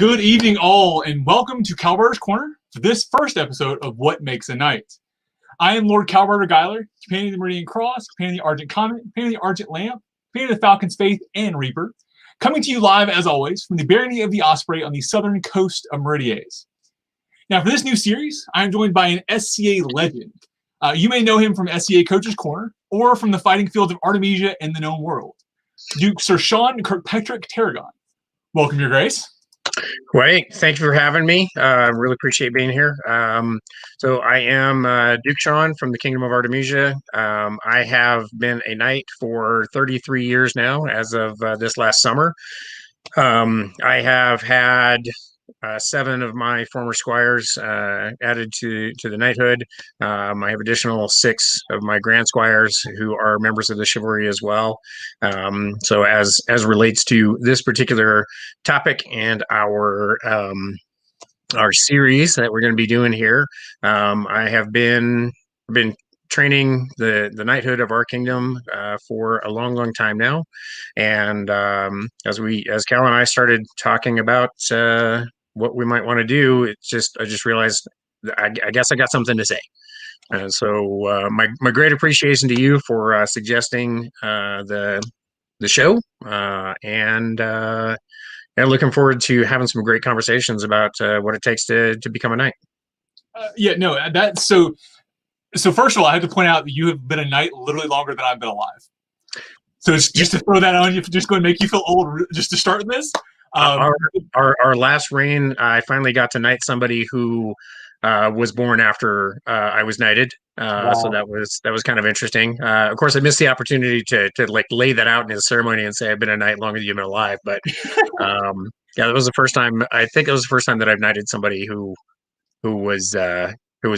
Good evening, all, and welcome to Calbarter's Corner for this first episode of What Makes a Knight. I am Lord Calbarter Guyler, companion of the Meridian Cross, companion of the Argent Comet, companion of the Argent Lamp, companion of the Falcon's Faith, and Reaper, coming to you live, as always, from the barony of the Osprey on the southern coast of Meridies. Now, for this new series, I am joined by an SCA legend. You may know him from SCA Coach's Corner, or from the fighting fields of Artemisia and the known world. Duke Sir Sean Kirkpatrick Tarragon. Welcome, Your Grace. Great. Thank you for having me. Really appreciate being here. So I am Duke Sean from the Kingdom of Artemisia. I have been a knight for 33 years now, as of this last summer. I have had 7 of my former squires added to the knighthood. I have additional 6 of my grand squires who are members of the chivalry as well. So as relates to this particular topic and our series that we're going to be doing here, I have been training the knighthood of our kingdom for a long time now, and as Cal and I started talking about what we might want to do, I just realized I guess I got something to say. And so my great appreciation to you for suggesting the show, and looking forward to having some great conversations about what it takes to become a knight. So first of all, I have to point out that you have been a knight literally longer than I've been alive. So it's just to throw that on you, just going to make you feel old, just to start this. Our last reign, I finally got to knight somebody who was born after I was knighted. Wow. So that was kind of interesting. Of course, I missed the opportunity to like lay that out in his ceremony and say I've been a knight longer than you've been alive. But yeah, that was the first time. I think it was the first time that I've knighted somebody who was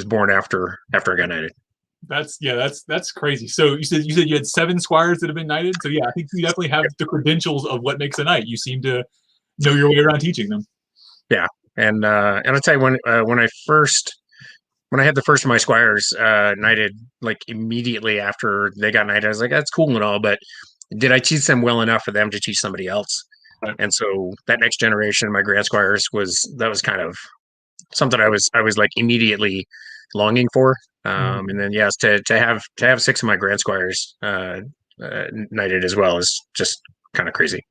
born after I got knighted. That's crazy. So you said you had 7 squires that have been knighted. So yeah, I think you definitely have the credentials of what makes a knight. You seem to know your way around teaching them. Yeah, and I'll tell you, when I had the first of my squires knighted, like immediately after they got knighted, I was like, that's cool and all, but did I teach them well enough for them to teach somebody else? Right. And so that next generation, my grand squires, was kind of something I was like immediately longing for. And then yes, to have 6 of my grand squires knighted as well is just kind of crazy.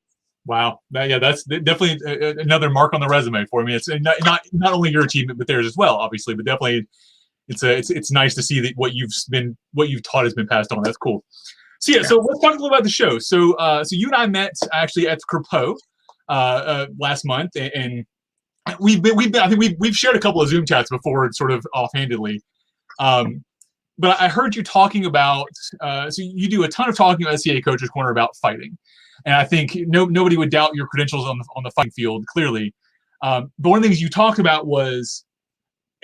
Wow, that's definitely another mark on the resume for me. It's not only your achievement, but theirs as well, obviously. But definitely, it's nice to see that what you've taught has been passed on. That's cool. So so let's talk a little about the show. So you and I met actually at Corpora last month, and we've shared a couple of Zoom chats before, sort of offhandedly. But I heard you talking about so you do a ton of talking about SCA Coach's Corner about fighting. And I think nobody would doubt your credentials on the fighting field, clearly. But one of the things you talked about was,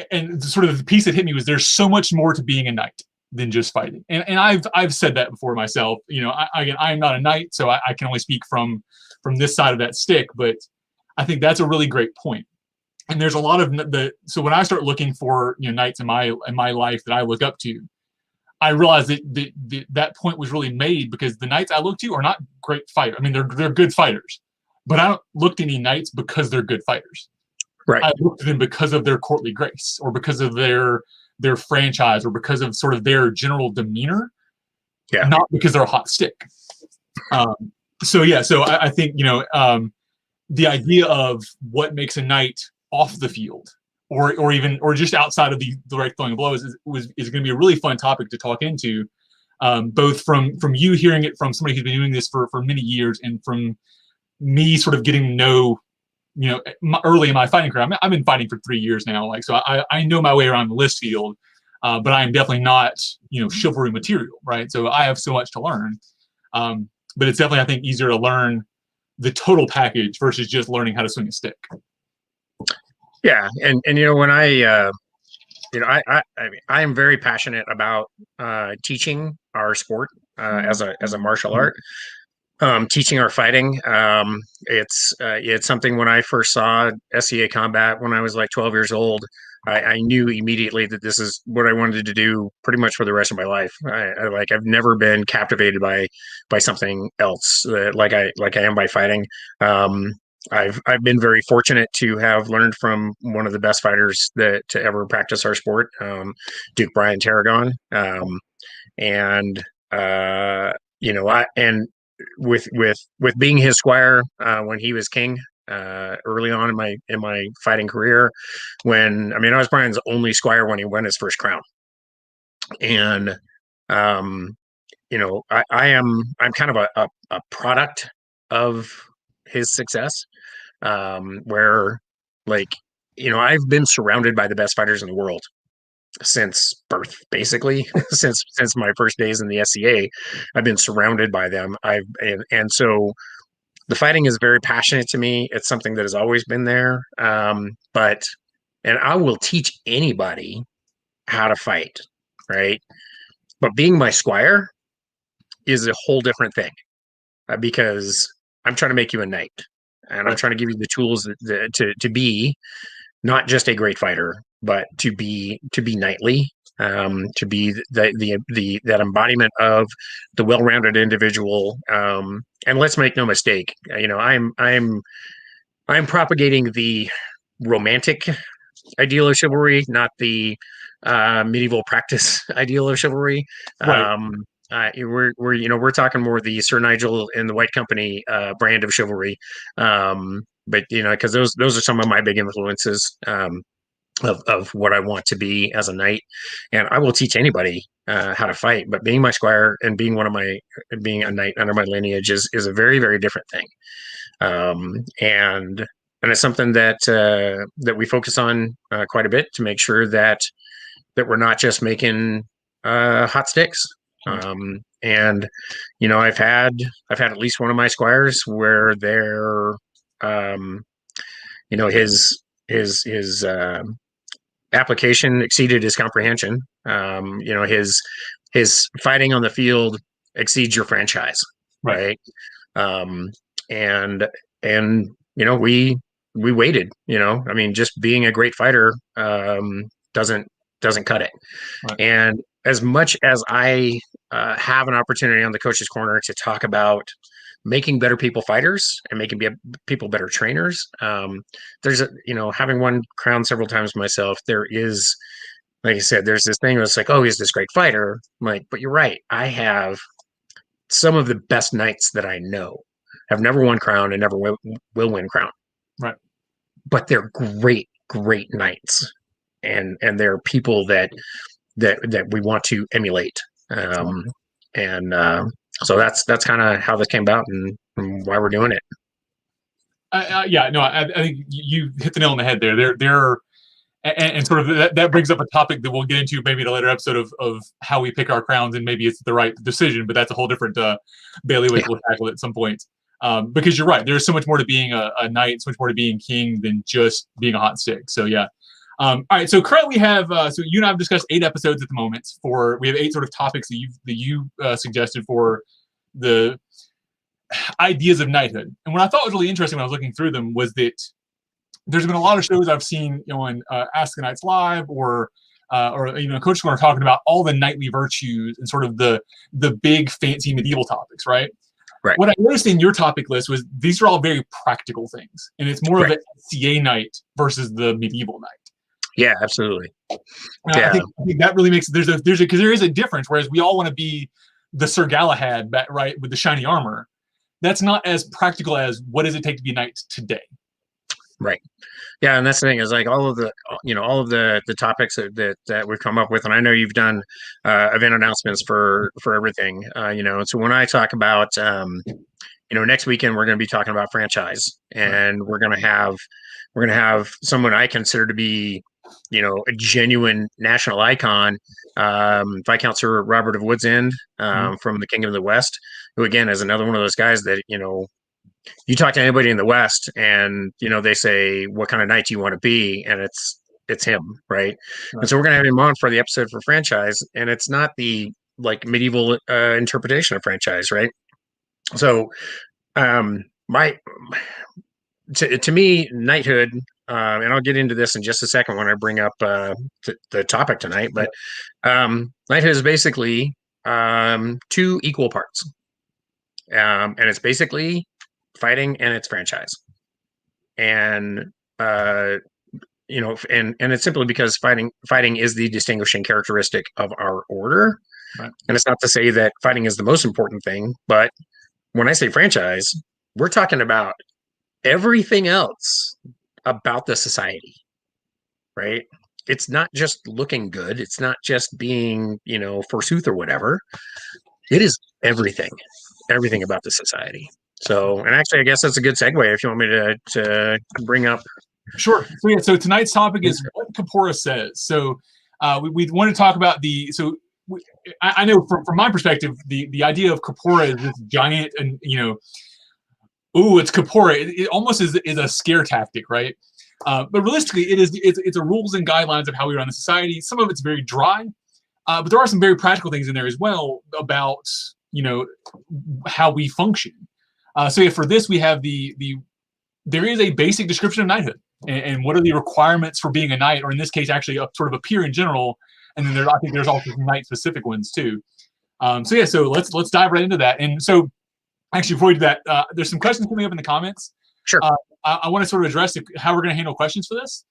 and sort of the piece that hit me was, there's so much more to being a knight than just fighting. And I've said that before myself. You know, I am not a knight, so I can only speak from this side of that stick. But I think that's a really great point. And there's a lot of so when I start looking for knights in my life that I look up to, I realized that point was really made because the knights I look to are not great fighters. I mean, they're good fighters, but I don't look to any knights because they're good fighters. Right. I look to them because of their courtly grace, or because of their franchise, or because of sort of their general demeanor. Yeah. Not because they're a hot stick. So I think the idea of what makes a knight off the field, or just outside of the right throwing blows is going to be a really fun topic to talk into, both from you hearing it from somebody who's been doing this for many years, and from me sort of getting to know, early in my fighting career. I've been fighting for 3 years now, so I know my way around the list field, but I am definitely not chivalry material, right? So I have so much to learn, but it's definitely, I think, easier to learn the total package versus just learning how to swing a stick. Yeah, and when I am very passionate about teaching our sport as a martial art, teaching our fighting. It's something. When I first saw SCA combat when I was like 12 years old, I knew immediately that this is what I wanted to do pretty much for the rest of my life. I've never been captivated by something else like I am by fighting. I've been very fortunate to have learned from one of the best fighters to ever practice our sport, Duke Brian Tarragon, and and with being his squire when he was king. Early on in my fighting career, I was Brian's only squire when he won his first crown, and I'm kind of a product of his success, where I've been surrounded by the best fighters in the world since birth, basically. since my first days in the SCA, I've been surrounded by them. And so the fighting is very passionate to me. It's something that has always been there. And I will teach anybody how to fight, right? But being my squire is a whole different thing, because I'm trying to make you a knight, and I'm trying to give you the tools to be not just a great fighter, but to be knightly, to be that embodiment of the well-rounded individual. And let's make no mistake, I'm propagating the romantic ideal of chivalry, not the medieval practice ideal of chivalry. Right. We're talking more the Sir Nigel and the White Company brand of chivalry, but because those are some of my big influences of what I want to be as a knight, and I will teach anybody how to fight. But being my squire and being a knight under my lineage is a very, very different thing, and it's something that we focus on quite a bit to make sure that we're not just making hot sticks. And I've had at least one of my squires where they're his application exceeded his comprehension. His fighting on the field exceeds your franchise, right? And we waited. Just being a great fighter doesn't cut it. Right. And as much as I have an opportunity on the Coach's Corner to talk about making better people fighters and making people better trainers, there's having won crown several times myself, there is, like I said, there's this thing where it's like, oh, he's this great fighter. I'm like, but you're right. I have some of the best knights that I know have never won crown and never will win crown. Right. But they're great knights. And they're people that we want to emulate. So that's kind of how this came about and why we're doing it. I think you hit the nail on the head there. And sort of that brings up a topic that we'll get into maybe in a later episode of how we pick our crowns, and maybe it's the right decision, but that's a whole different bailiwick we'll tackle at some point. Because you're right, there's so much more to being a knight, so much more to being king than just being a hot stick. So yeah. All right. So currently we have so you and I have discussed 8 episodes at the moment. We have 8 sort of topics that you suggested for the ideas of knighthood. And what I thought was really interesting when I was looking through them was that there's been a lot of shows I've seen, on Ask the Knights Live or Coach Corner talking about all the knightly virtues and sort of the big fancy medieval topics, right? Right. What I noticed in your topic list was these are all very practical things, and it's more of an SCA knight versus the medieval knight. Yeah, absolutely. I think that really makes because there is a difference. Whereas we all want to be the Sir Galahad, right, with the shiny armor. That's not as practical as what does it take to be a knight today. Right. Yeah, and that's the thing is like all of the topics that we've come up with, and I know you've done event announcements for everything. So when I talk about next weekend we're going to be talking about franchise, and we're going to have someone I consider to be a genuine national icon, Viscount Sir Robert of Woodsend, from the Kingdom of the West, who again is another one of those guys that you talk to anybody in the West and they say what kind of knight do you want to be, and it's him, right? And so we're going to have him on for the episode for franchise, and it's not the medieval interpretation of franchise, right? So to me, knighthood, and I'll get into this in just a second when I bring up the topic tonight, but knighthood is basically 2 equal parts, and it's basically fighting and it's franchise. and and it's simply because fighting is the distinguishing characteristic of our order. Right. And it's not to say that fighting is the most important thing, but when I say franchise, we're talking about everything else about the society, right? It's not just looking good. It's not just being, forsooth or whatever. It is everything about the society. So, and actually, I guess that's a good segue if you want me to bring up. Sure. So tonight's topic is what Corpora says. So we want to talk about I know from my perspective, the idea of Corpora is this giant and, it's Corpora. It almost is a scare tactic, right? But realistically, it's a rules and guidelines of how we run the society. Some of it's very dry, but there are some very practical things in there as well about, how we function. For this, we have there is a basic description of knighthood and what are the requirements for being a knight, or in this case, actually a sort of a peer in general. And then I think there's also some knight specific ones too. So let's dive right into that. And so actually, before we do that, there's some questions coming up in the comments. Sure. I want to sort of address how we're going to handle questions for this.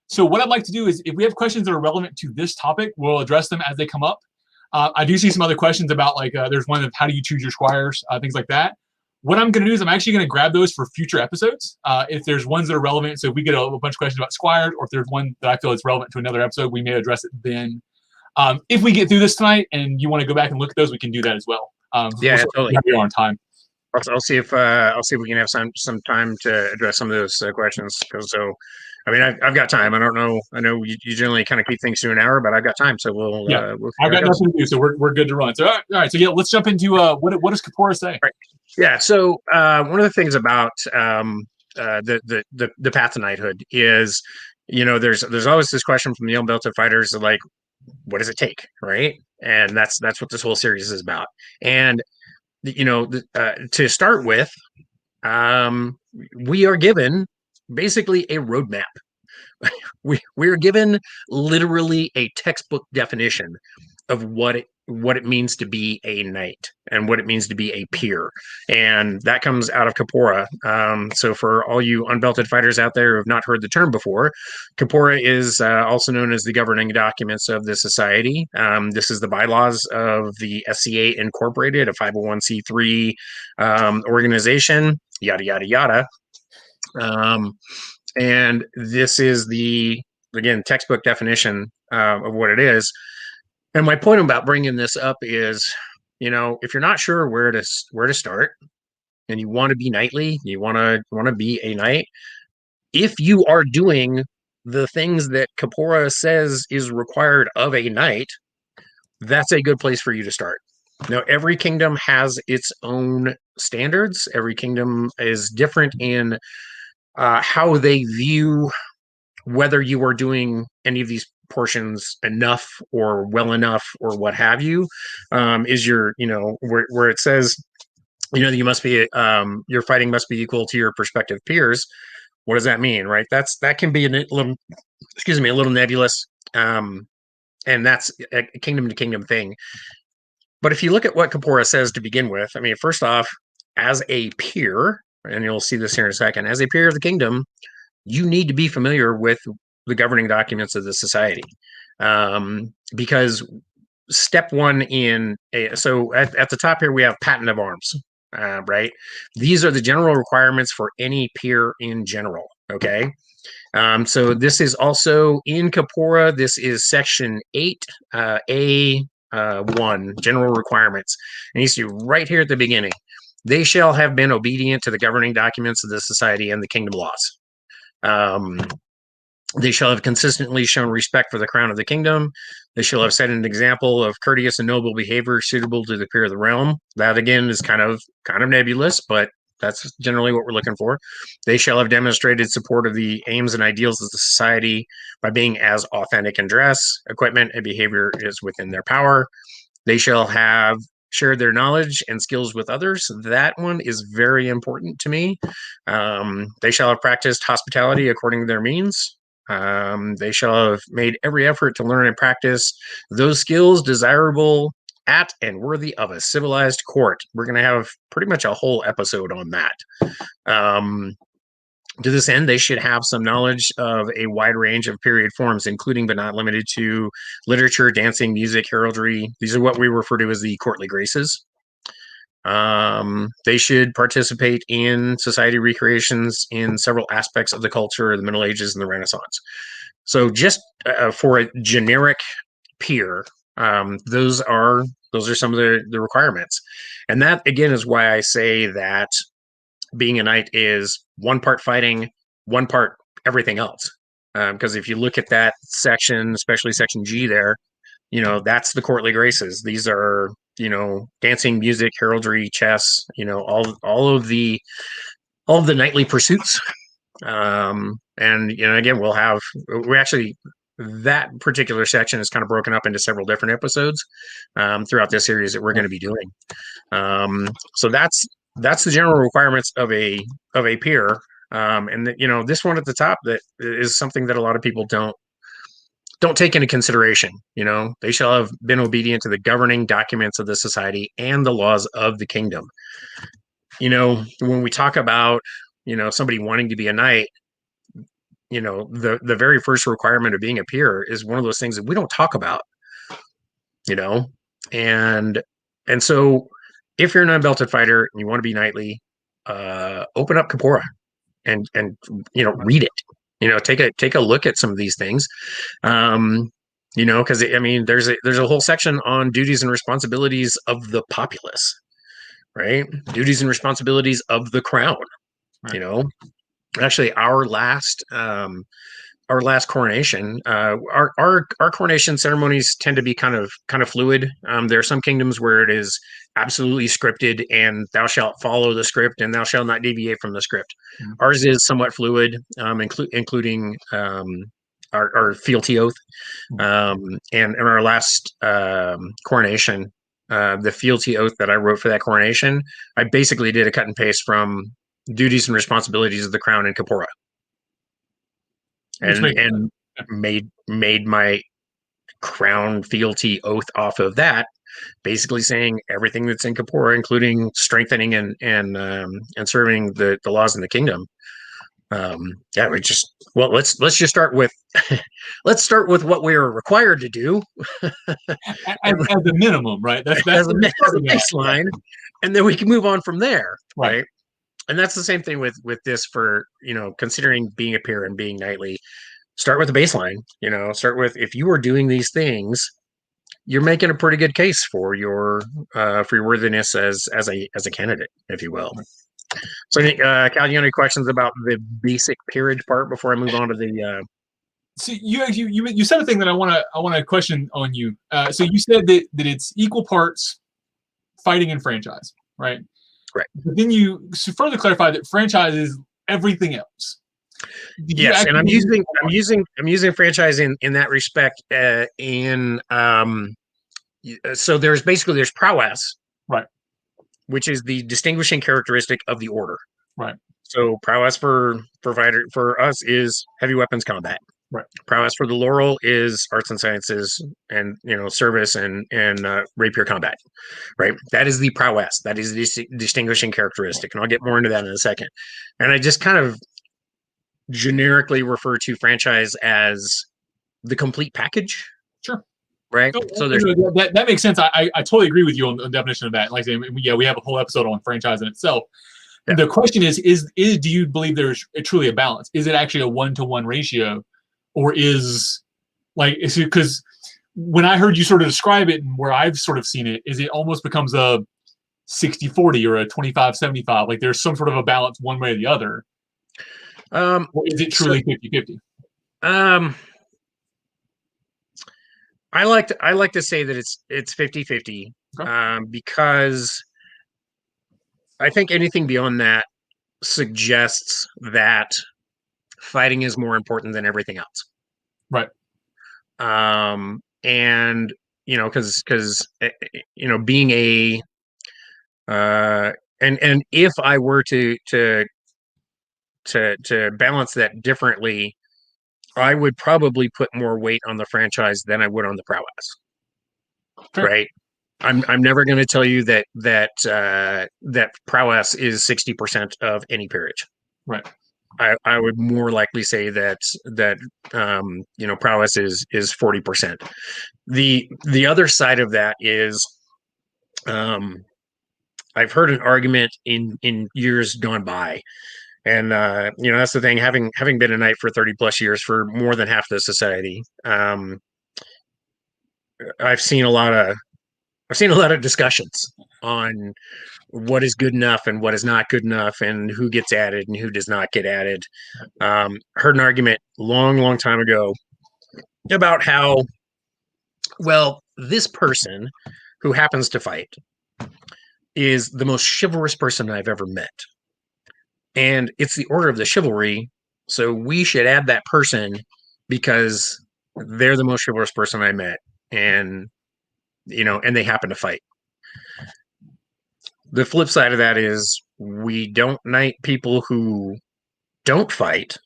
So what I'd like to do is, if we have questions that are relevant to this topic, we'll address them as they come up. I do see some other questions about there's one of how do you choose your squires, things like that. What I'm going to do is I'm actually going to grab those for future episodes. If there's ones that are relevant, so if we get a bunch of questions about squires, or if there's one that I feel is relevant to another episode, we may address it then. If we get through this tonight and you want to go back and look at those, we can do that as well. Totally. We're on time. I'll see if we can have some time to address some of those questions. I've got time. I don't know. I know you generally kind of keep things to an hour, but I've got time, so we'll. I've got nothing to do, so we're good to run. So all right. So let's jump into what does Corpora say? Right. Yeah. So one of the things about the path to knighthood is, there's always this question from the unbelted fighters of what does it take, right? And that's what this whole series is about. And to start with, we are given basically a roadmap. we are given literally a textbook definition of what it means to be a knight and what it means to be a peer, and that comes out of Corpora. So for all you unbelted fighters out there who have not heard the term before, Corpora is also known as the governing documents of the society. This is the bylaws of the SCA Incorporated, a 501c3 organization, yada yada yada. And this is the, again, textbook definition of what it is. And my point about bringing this up is, if you're not sure where to start, and you want to be knightly, you want to be a knight, if you are doing the things that Corpora says is required of a knight, that's a good place for you to start. Now, every kingdom has its own standards. Every kingdom is different in how they view whether you are doing any of these portions enough or well enough or what have you. Is your, where it says, you must be, your fighting must be equal to your prospective peers. What does that mean, right? That can be a little nebulous. And that's a kingdom to kingdom thing. But if you look at what Corpora says to begin with, first off, as a peer, and you'll see this here in a second, as a peer of the kingdom, you need to be familiar with the governing documents of the society. Because step one so at the top here, we have patent of arms, right? These are the general requirements for any peer in general, okay? So this is also in Corpora. This is section 8, A1, general requirements. And you see right here at the beginning, they shall have been obedient to the governing documents of the society and the kingdom laws. They shall have consistently shown respect for the crown of the kingdom. They shall have set an example of courteous and noble behavior suitable to the peer of the realm. That again is kind of nebulous, but that's generally what we're looking for. They shall have demonstrated support of the aims and ideals of the society by being as authentic in dress, equipment, and behavior as within their power. They shall have shared their knowledge and skills with others. That one is very important to me. They shall have practiced hospitality according to their means. They shall have made every effort to learn and practice those skills desirable at and worthy of a civilized court. We're going to have pretty much a whole episode on that. To this end, they should have some knowledge of a wide range of period forms, including but not limited to literature, dancing, music, heraldry. These are what we refer to as the courtly graces. They should participate in society recreations in several aspects of the culture of the Middle Ages and the Renaissance. So just for a generic peer, those are some of the requirements. And that, again, is why I say that being a knight is one part fighting, one part everything else. Because if you look at that section, especially section G there, that's the courtly graces. These are, dancing, music, heraldry, chess, all of the knightly pursuits. And again, we actually, that particular section is kind of broken up into several different episodes throughout this series that we're going to be doing. So that's the general requirements of a peer. And this one at the top, that is something that a lot of people don't take into consideration. They shall have been obedient to the governing documents of the society and the laws of the kingdom. When we talk about, somebody wanting to be a knight, the very first requirement of being a peer is one of those things that we don't talk about, and so if you're an unbelted fighter and you want to be knightly, open up Corpora and read it. Take a look at some of these things. Because there's a whole section on duties and responsibilities of the populace, right? Duties and responsibilities of the crown. Right. Actually, our last coronation, our coronation ceremonies tend to be kind of fluid. There are some kingdoms where it is absolutely scripted, and thou shalt follow the script, and thou shalt not deviate from the script. Mm-hmm. Ours is somewhat fluid, including our fealty oath. And in our last coronation, the fealty oath that I wrote for that coronation, I basically did a cut and paste from duties and responsibilities of the crown and Corpora, and made my crown fealty oath off of that, basically saying everything that's in Corpora, including strengthening and serving the laws in the kingdom. Let's just start with let's start with what we are required to do as a minimum, right? That's as a baseline, and then we can move on from there, right? And that's the same thing with this for, considering being a peer and being knightly. Start with the baseline, start with, if you are doing these things, you're making a pretty good case for your worthiness as a candidate, if you will. So, Cal, you have any questions about the basic peerage part before I move on to the? So you said a thing that I want to question on you. So you said that it's equal parts fighting and franchise, right? Right. But then you further clarified that franchise is everything else. Yes, and I'm using franchise in that respect. So there's prowess, right, which is the distinguishing characteristic of the order, right. So prowess for us is heavy weapons combat. Right. Prowess for the laurel is arts and sciences and service and rapier combat. Right. That is the prowess. That is the distinguishing characteristic, and I'll get more into that in a second. And I just kind of generically refer to franchise as the complete package. Sure. Right. So there's that makes sense. I totally agree with you on the definition of that. Like, we have a whole episode on franchise in itself. Yeah. The question is do you believe there's truly a balance? Is it actually a 1-to-1 ratio, or is because when I heard you sort of describe it, and where I've sort of seen it, is it almost becomes a 60-40 or a 25-75. Like, there's some sort of a balance one way or the other. Or is it truly 50-50? I like to say that it's 50-50, okay. Because I think anything beyond that suggests that fighting is more important than everything else. Right. And because being a and if I were to balance that differently, I would probably put more weight on the franchise than I would on the prowess. Sure. Right. I'm never going to tell you that prowess is 60% of any peerage. Right. I would more likely say that prowess is 40%. The other side of that is, I've heard an argument in years gone by, and that's the thing. Having been a knight for 30 plus years for more than half the society, I've seen a lot of discussions on what is good enough and what is not good enough, and who gets added and who does not get added. Heard an argument long time ago about how, well, this person who happens to fight is the most chivalrous person I've ever met, and it's the order of the chivalry, so we should add that person because they're the most chivalrous person I met, and and they happen to fight. The flip side of that is we don't knight people who don't fight,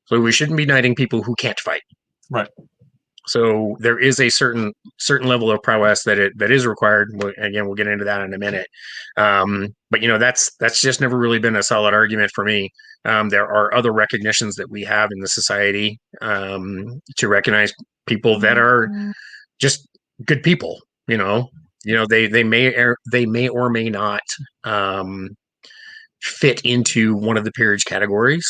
so we shouldn't be knighting people who can't fight. Right. So there is a certain level of prowess that is required. Again, we'll get into that in a minute. But that's just never really been a solid argument for me. There are other recognitions that we have in the society to recognize people that are just good people. They may or may not fit into one of the peerage categories.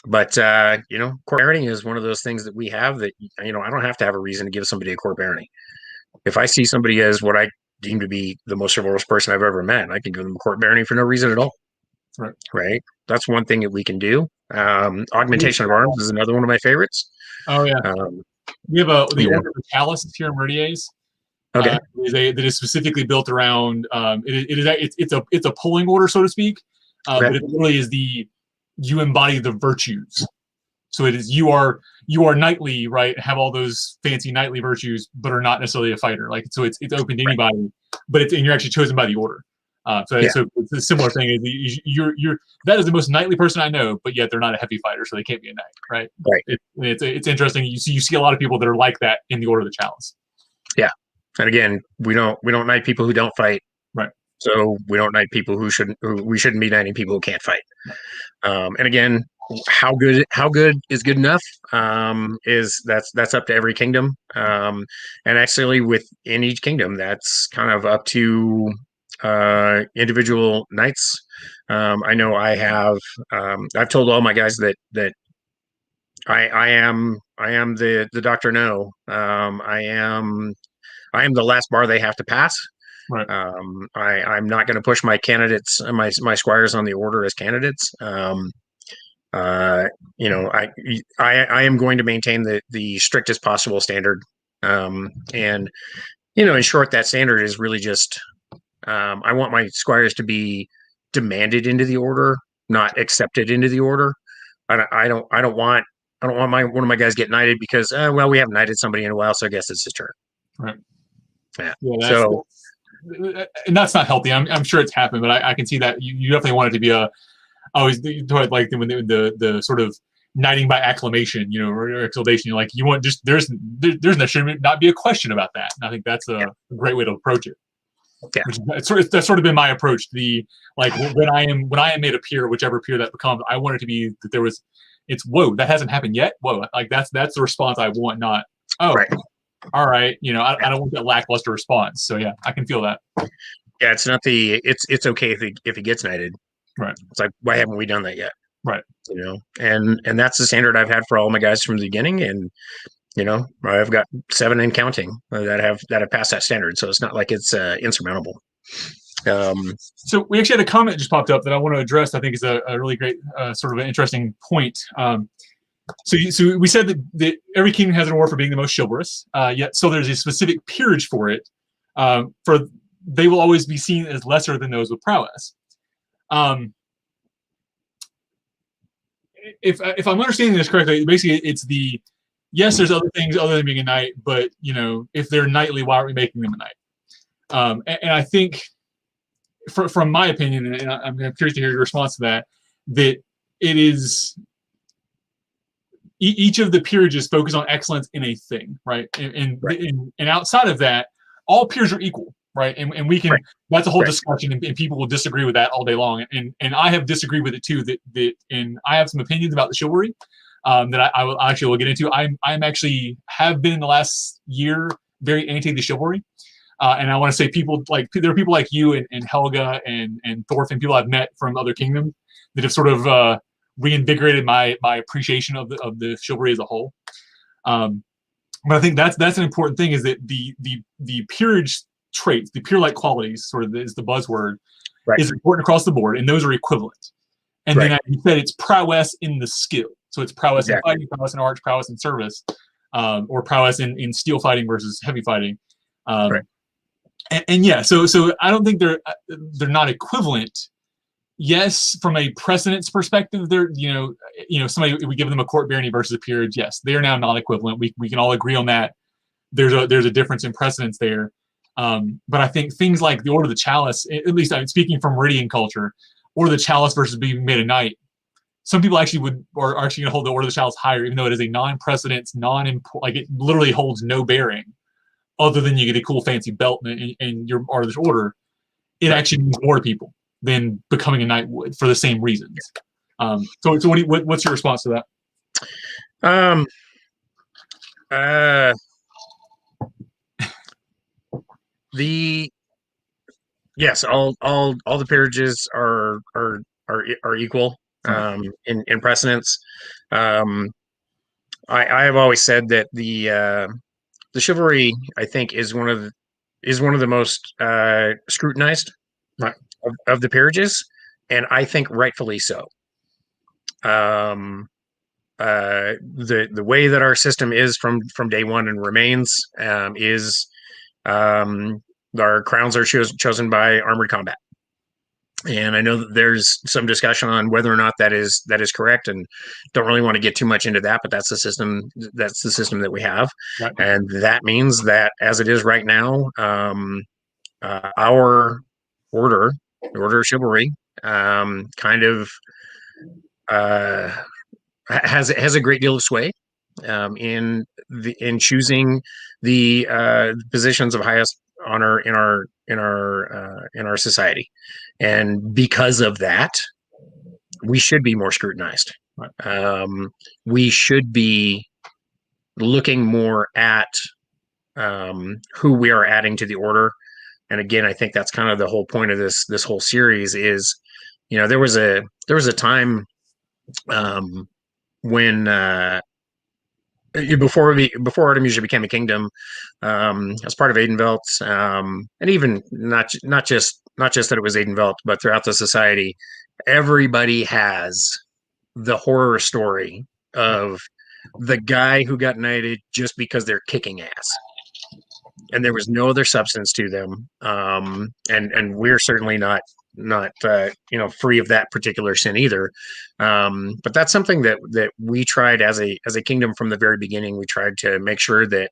But court parenting is one of those things that we have that, I don't have to have a reason to give somebody a court parenting. If I see somebody as what I deem to be the most chivalrous person I've ever met, I can give them a court parenting for no reason at all. Right. That's one thing that we can do. Augmentation of arms is another one of my favorites. Oh yeah. We have the Order of the Chalice here in Merdiers. Okay. That is specifically built around. It's a pulling order, so to speak. But it really is you embody the virtues. So it is you are knightly, right? Have all those fancy knightly virtues, but are not necessarily a fighter. So it's open to anybody, but and you're actually chosen by the order. So it's a similar thing. You're that is the most knightly person I know, but yet they're not a heavy fighter, so they can't be a knight, right? Right. It's interesting. You see a lot of people that are like that in the Order of the Chalice. Yeah, and again, we don't knight people who don't fight. Right. So we don't knight people who we shouldn't be knighting people who can't fight. And again, how good is good enough that's up to every kingdom. And actually, within each kingdom, that's kind of up to individual knights. I know I've told all my guys that I am the Dr. No. I am the last bar they have to pass. Right. I'm not going to push my candidates, my squires on the order as candidates. I am going to maintain the strictest possible standard. And in short, that standard is really just, I want my squires to be demanded into the order, not accepted into the order. I don't want one of my guys get knighted because we haven't knighted somebody in a while, so I guess it's his turn. Right. Yeah. And that's not healthy. I'm sure it's happened, but I can see that you definitely want it to be always like when the sort of knighting by acclamation, or exaltation. Like you want there should not be a question about that. And I think that's a great way to approach it. Yeah, that's sort of been my approach. When I am made a peer, whichever peer that becomes, I want it to be that there was. It's whoa, that hasn't happened yet. Whoa, like that's the response I want, not right. All right, I don't want that lackluster response. So yeah, I can feel that. Yeah, it's not it's okay if he gets knighted. Right. It's like, why haven't we done that yet? Right. And that's the standard I've had for all my guys from the beginning, and I've got 7 and counting that have passed that standard. So it's not like it's insurmountable. So we actually had a comment just popped up that I want to address. I think is a really great sort of an interesting point. So we said that every kingdom has an award for being the most chivalrous, yet so there's a specific peerage for it. They will always be seen as lesser than those with prowess. If I'm understanding this correctly, basically it's yes, there's other things other than being a knight, but if they're knightly, why aren't we making them a knight? And I think, from my opinion, and I'm curious to hear your response to that it is. Each of the peerages focus on excellence in a thing, right? And outside of that, all peers are equal. right? And we can, Right. that's a whole Right. discussion, and people will disagree with that all day long. And I have disagreed with it too. And I have some opinions about the chivalry that I will actually will get into. I'm actually have been in the last year very anti the chivalry. And I want to say people like there are people like you and Helga and Thorfinn, people I've met from other kingdoms that have sort of reinvigorated my appreciation of the chivalry as a whole. But I think that's an important thing, is that the peerage traits, the peer-like qualities, sort of is the buzzword, Right. is important across the board, and those are equivalent. And Right. then, as you said, it's prowess in the skill. So it's prowess Exactly. in fighting, prowess in arch, prowess in service, or prowess in steel fighting versus heavy fighting. Right. And yeah, so I don't think they're not equivalent. Yes, from a precedence perspective, they're somebody, we give them a court barony versus a peerage. Yes, they are now non-equivalent. We can all agree on that. There's a difference in precedence there. But I think things like the Order of the Chalice, at least I'm speaking from Meridian culture, Order of the Chalice versus being made a knight. Some people actually are actually going to hold the Order of the Chalice higher, even though it is a non-precedence, like it literally holds no bearing, other than you get a cool fancy belt and you're part of this order. It actually means more to people than becoming a knight would, for the same reasons. So what's your response to that? Yes, all the peerages are equal in precedence. I have always said that the chivalry, I think, is one of the most scrutinized of the peerages, and I think rightfully so. The way that our system is from day one and remains is our crowns are chosen by armored combat. And I know that there's some discussion on whether or not that is correct, and don't really want to get too much into that, but that's the system that we have. Right. And that means that as it is right now, our order, the Order of Chivalry, kind of has a great deal of sway in choosing the positions of highest honor in our society, and because of that, we should be more scrutinized. Right. We should be looking more at who we are adding to the order. And again, I think that's kind of the whole point of this whole series is, there was a time when before Artemisia became a kingdom, as part of Aidenvelt, and even not just that it was Aidenvelt, but throughout the society, everybody has the horror story of the guy who got knighted just because they're kicking ass, and there was no other substance to them. And we're certainly not free of that particular sin either. But that's something that we tried as a kingdom from the very beginning. We tried to make sure that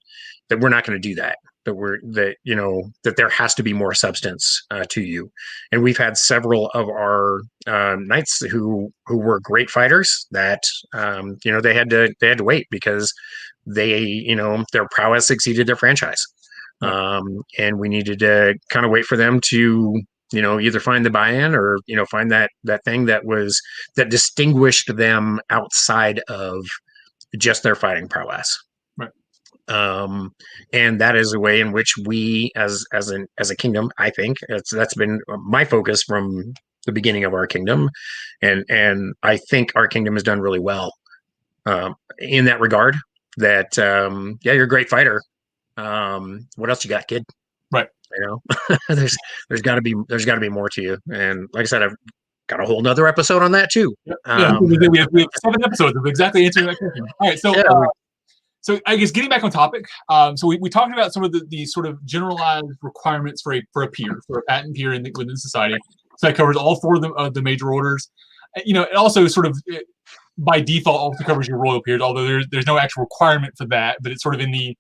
we're not going to do that. That there has to be more substance to you. And we've had several of our knights who were great fighters that they had to wait because their prowess exceeded their franchise. And we needed to kind of wait for them to either find the buy-in or find that thing that distinguished them outside of just their fighting prowess. Right. And that is a way in which we as a kingdom, I think that's been my focus from the beginning of our kingdom, and I think our kingdom has done really well in that regard. That you're a great fighter. What else you got, kid? Right. There's got to be more to you. And like I said, I've got a whole nother episode on that too. We have 7 episodes of exactly answering that question. All right, so so I guess getting back on topic, so we talked about some of the sort of generalized requirements for a peer, for a patent peer within society. So that covers all 4 of the major orders. It also sort of by default also covers your royal peers, although there's no actual requirement for that, but it's sort of in the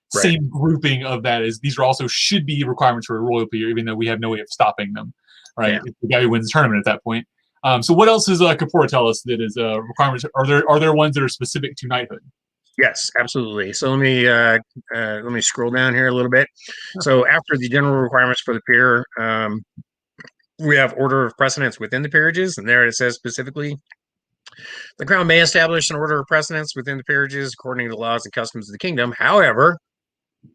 same grouping of that as these are also should be requirements for a royal peer, even though we have no way of stopping them, right? Yeah. It's the guy who wins the tournament at that point. So what else does Corpora tell us that is requirements? Are there ones that are specific to knighthood? Yes, absolutely. So let me scroll down here a little bit. So after the general requirements for the peer, we have order of precedence within the peerages, and there it says specifically, the crown may establish an order of precedence within the peerages according to the laws and customs of the kingdom. However,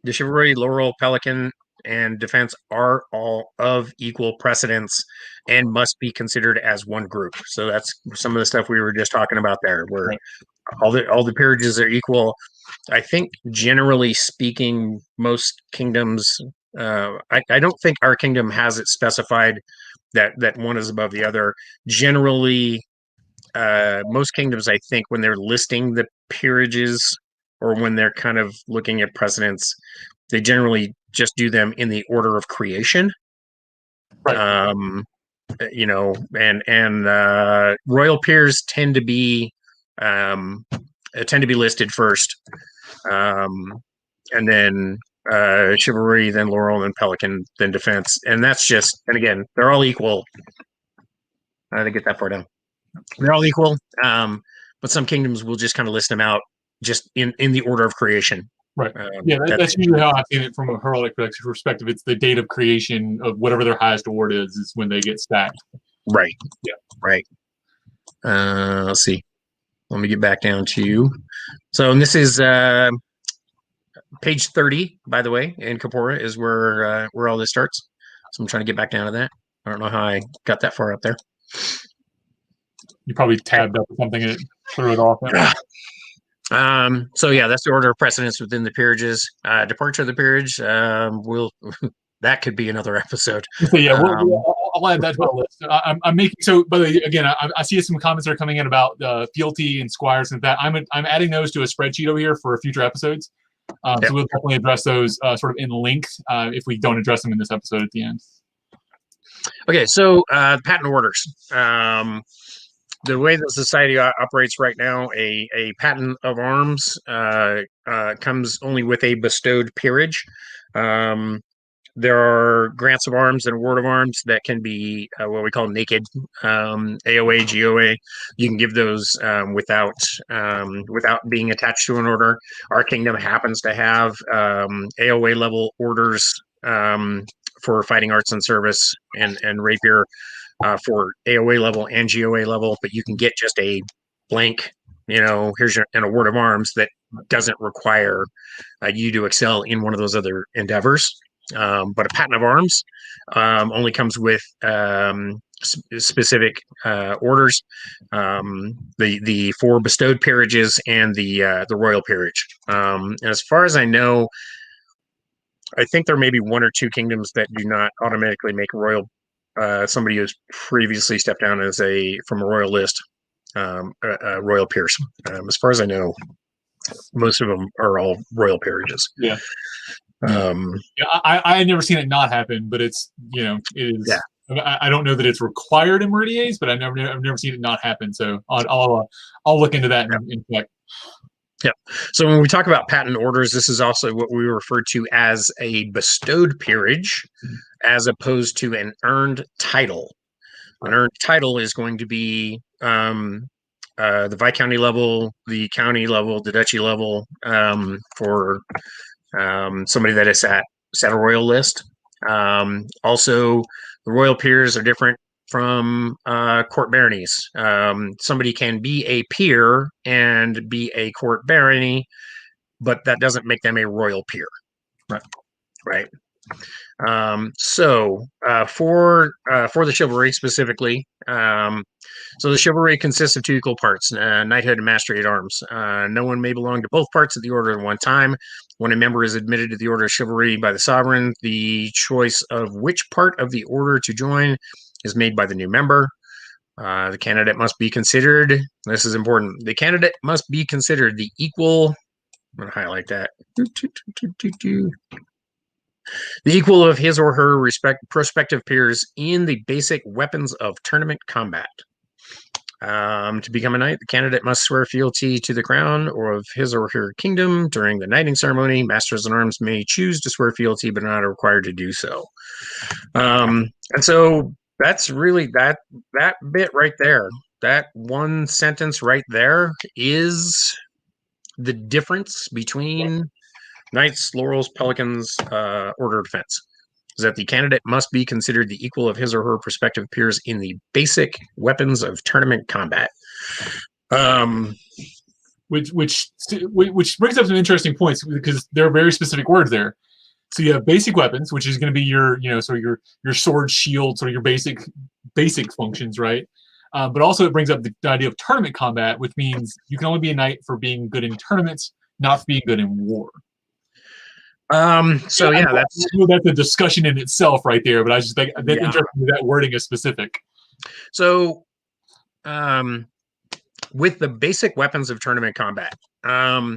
the chivalry, laurel, pelican, and defense are all of equal precedence and must be considered as one group. So that's some of the stuff we were just talking about there, where Right. all the peerages are equal. I think generally speaking, most kingdoms. I don't think our kingdom has it specified that one is above the other. Generally, most kingdoms, I think, when they're listing the peerages or when they're kind of looking at precedents, they generally just do them in the order of creation. Right. You know, and royal peers tend to be listed first, and then chivalry, then laurel, then pelican, then defense, and that's just, and again, they're all equal. I didn't get that far down. They're all equal, but some kingdoms will just kind of list them out just in the order of creation. Right. Yeah, that's usually how I've seen it from a heraldic perspective. It's the date of creation of whatever their highest award is when they get stacked. Right. Yeah. Right. Let's see. Let me get back down to you. So, and this is page 30, by the way, in Corpora is where all this starts. So I'm trying to get back down to that. I don't know how I got that far up there. You probably tabbed up something and it threw it off. So yeah, that's the order of precedence within the peerages. Departure of the peerage, that could be another episode. So yeah, I'll add that to our list. I'm making, so by the way, again, I see some comments that are coming in about fealty and squires and that. I'm adding those to a spreadsheet over here for future episodes. Yep. So we'll definitely address those sort of in length if we don't address them in this episode at the end. Okay, so patent orders. The way the society operates right now, a patent of arms comes only with a bestowed peerage. There are grants of arms and award of arms that can be what we call naked, AOA, GOA. You can give those without being attached to an order. Our kingdom happens to have AOA level orders for fighting arts and service and rapier for AOA level and GOA level, but you can get just a blank, here's an award of arms that doesn't require you to excel in one of those other endeavors. But a patent of arms only comes with specific orders, the 4 bestowed peerages and the royal peerage. And as far as I know, I think there may be 1 or 2 kingdoms that do not automatically make royal. Somebody who's previously stepped down from a royal list, royal peers. As far as I know, most of them are all royal peerages. Yeah. I had never seen it not happen, but it's it is. Yeah. I don't know that it's required in Meridia's, but I've never seen it not happen. So I'll look into that in fact. Yeah. So when we talk about patent orders, this is also what we refer to as a bestowed peerage, as opposed to an earned title. An earned title is going to be the Viscounty level, the county level, the duchy level for somebody that is at a royal list. Also, the royal peers are different from court baronies. Somebody can be a peer and be a court barony, but that doesn't make them a royal peer. Right. So for the chivalry specifically, so the chivalry consists of 2 equal parts, knighthood and mastery at arms. No one may belong to both parts of the order at one time. When a member is admitted to the order of chivalry by the sovereign, the choice of which part of the order to join is made by the new member. The candidate must be considered, this is important, the candidate must be considered the equal, I'm going to highlight that, the equal of his or her prospective peers in the basic weapons of tournament combat. To become a knight, the candidate must swear fealty to the crown or of his or her kingdom during the knighting ceremony. Masters at arms may choose to swear fealty, but are not required to do so. And so that's really that bit right there. That one sentence right there is the difference between Knights, Laurels, Pelicans, Order of Defense is that the candidate must be considered the equal of his or her prospective peers in the basic weapons of tournament combat. Which brings up some interesting points because there are very specific words there. So you have basic weapons, which is going to be your your sword, shield, sort of your basic functions, right? But also it brings up the idea of tournament combat, which means you can only be a knight for being good in tournaments, not for being good in war. That's a discussion in itself right there, but I just think that interesting that wording is specific. So, with the basic weapons of tournament combat, a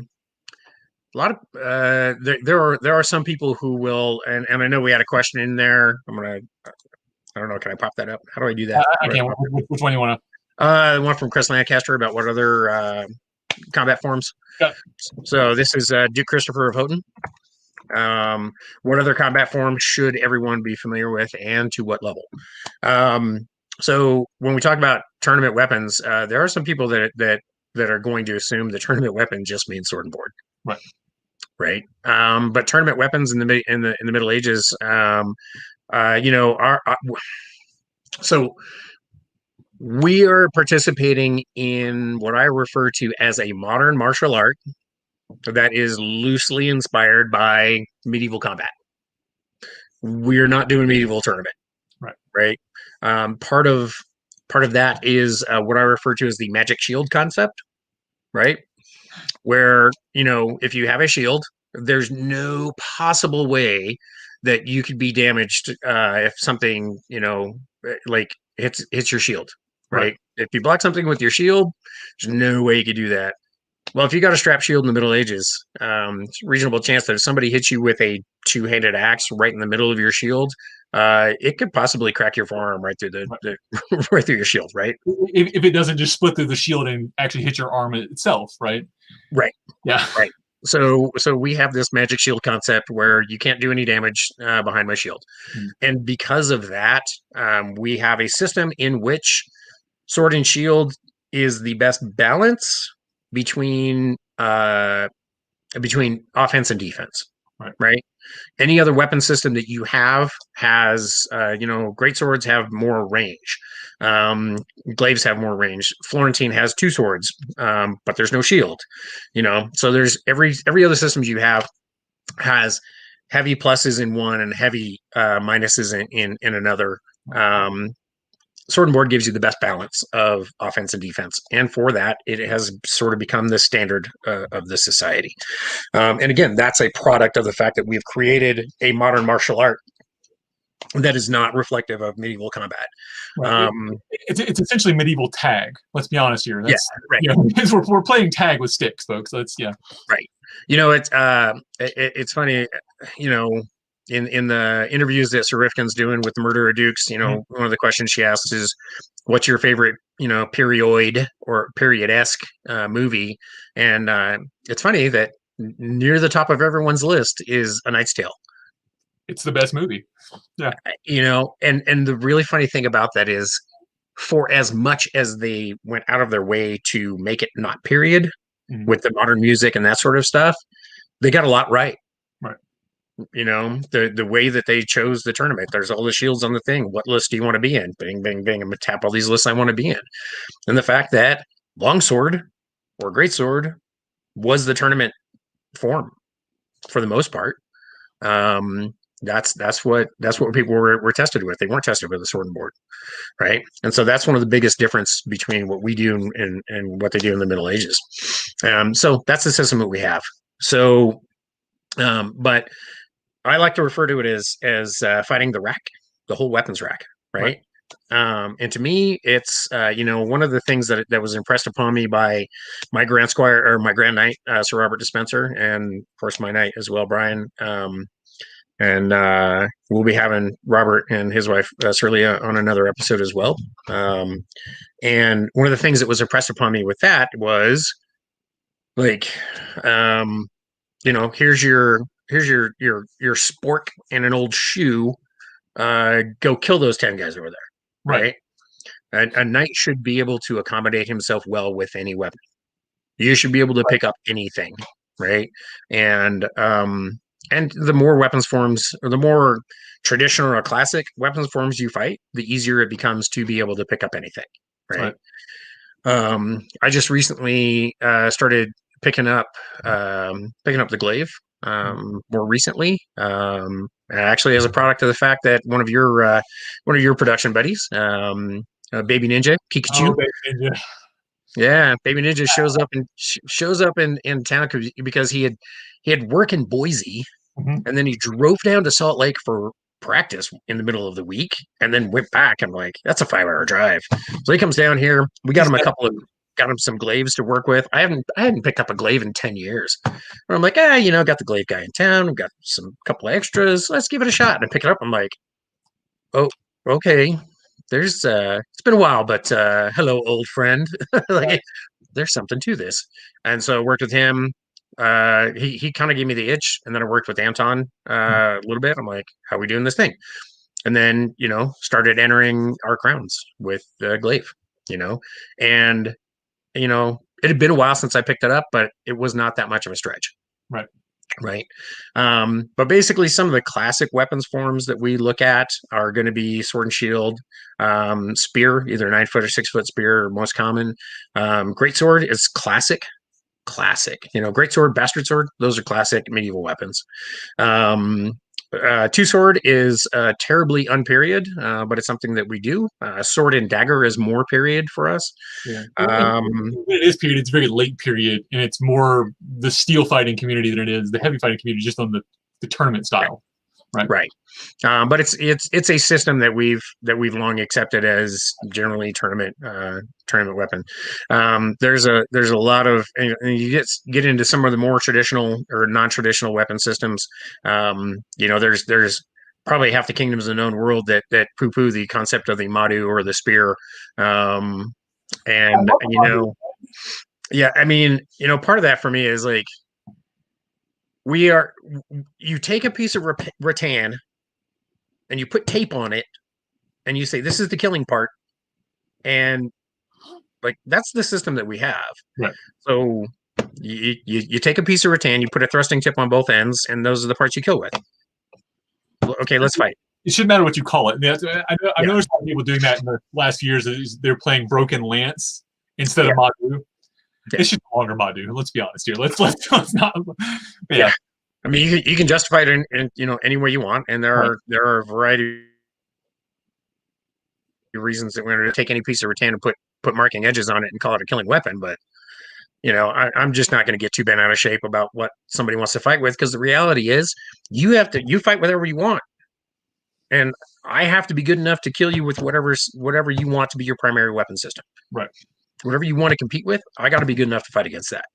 lot of there are some people who will, and I know we had a question in there. I don't know. Can I pop that up? How do I do that? I can't. Which one do you want to? One from Chris Lancaster about what other combat forms. Yeah. So this is Duke Christopher of Houghton. What other combat forms should everyone be familiar with, and to what level? So when we talk about tournament weapons, there are some people that are going to assume the tournament weapon just means sword and board. Right. But tournament weapons in the Middle Ages, so we are participating in what I refer to as a modern martial art that is loosely inspired by medieval combat. We're not doing medieval tournament, right? Part of that is what I refer to as the magic shield concept, right? Where if you have a shield, there's no possible way that you could be damaged if something like hits your shield, right? If you block something with your shield, there's no way you could do that. Well, if you got a strap shield in the Middle Ages, it's a reasonable chance that if somebody hits you with a two-handed axe right in the middle of your shield, it could possibly crack your forearm right through right through your shield, right? If it doesn't just split through the shield and actually hit your arm itself, right? Right. Yeah. Right. So we have this magic shield concept where you can't do any damage behind my shield, and because of that, we have a system in which sword and shield is the best balance between offense and defense, right? Any other weapon system that you have has great swords have more range, glaives have more range, Florentine has two swords, but there's no shield, so there's every other system you have has heavy pluses in one and heavy minuses in another. Sword and board gives you the best balance of offense and defense, and for that, it has sort of become the standard of the society. And again, that's a product of the fact that we've created a modern martial art that is not reflective of medieval combat. It's essentially medieval tag. Let's be honest here. That's, right. We're playing tag with sticks, folks. That's right. It's funny. In the interviews that Sir Rifkin's doing with the Murder of Dukes, one of the questions she asks is, "What's your favorite, perioid or period-esque movie?" And it's funny that near the top of everyone's list is A Knight's Tale. It's the best movie. Yeah. And the really funny thing about that is, for as much as they went out of their way to make it not period with the modern music and that sort of stuff, they got a lot right. The way that they chose the tournament, there's all the shields on the thing. What list do you want to be in? Bing, bing, bing. I'm going to tap all these lists I want to be in. And the fact that longsword or greatsword was the tournament form for the most part. That's what people were tested with. They weren't tested with a sword and board, right? And so that's one of the biggest difference between what we do and what they do in the Middle Ages. So that's the system that we have. So, but I like to refer to it as fighting the rack, the whole weapons rack, right? And to me, it's one of the things that was impressed upon me by my Grand Squire or my Grand Knight, Sir Robert Dispenser, and of course my knight as well, Brian. And we'll be having Robert and his wife Sir Leah on another episode as well. And one of the things that was impressed upon me with that was like, here's your spork and an old shoe. Go kill those 10 guys over there. Right. A knight should be able to accommodate himself well with any weapon. You should be able to pick up anything, right? And the more weapons forms, or the more traditional or classic weapons forms you fight, the easier it becomes to be able to pick up anything, right? I just recently started picking up the glaive more recently. Actually, as a product of the fact that one of your production buddies, Baby Ninja Pikachu. Oh, Ninja. Yeah, Baby Ninja shows up in town because he had work in Boise, and then he drove down to Salt Lake for practice in the middle of the week, and then went back. I'm like, that's a 5-hour drive. So he comes down here. We got him some glaives to work with. I hadn't picked up a glaive in 10 years. And I'm like, got the glaive guy in town. We've got some couple of extras. Let's give it a shot. And I pick it up. I'm like, oh, okay. It's been a while, but hello, old friend. Like, there's something to this. And so I worked with him. He kind of gave me the itch, and then I worked with Anton a little bit. I'm like, how are we doing this thing? And then, started entering our crowns with glaive, and, it had been a while since I picked it up, but it was not that much of a stretch. Right. Right. But basically some of the classic weapons forms that we look at are going to be sword and shield, spear, either 9-foot or 6-foot spear, most common. Great sword is classic. Great sword, bastard sword, those are classic medieval weapons. Two sword is terribly unperiod, but it's something that we do. Sword and dagger is more period for us. Yeah. It is period. It's very late period, and it's more the steel fighting community than it is the heavy fighting community, just on the tournament style. Right. But it's a system that we've long accepted as generally tournament weapon. There's a lot of, and you get into some of the more traditional or non-traditional weapon systems. There's probably half the kingdoms of the known world that poo-poo the concept of the Madu or the spear. Yeah, I mean, part of that for me is like, you take a piece of rattan and you put tape on it and you say, this is the killing part. And like, that's the system that we have. Right. So you take a piece of rattan, you put a thrusting tip on both ends, and those are the parts you kill with. Okay, let's fight. It shouldn't matter what you call it. I've noticed a lot of people doing that in the last few years. They're playing Broken Lance instead of Madu. Yeah. It should be longer Madu. Let's be honest here. Let's not. Yeah. I mean, you can justify it in any way you want, and there are a variety of reasons that we're going to take any piece of rattan and put marking edges on it and call it a killing weapon. But I'm just not going to get too bent out of shape about what somebody wants to fight with, because the reality is you fight whatever you want, and I have to be good enough to kill you with whatever you want to be your primary weapon system. Right. Whatever you want to compete with, I got to be good enough to fight against that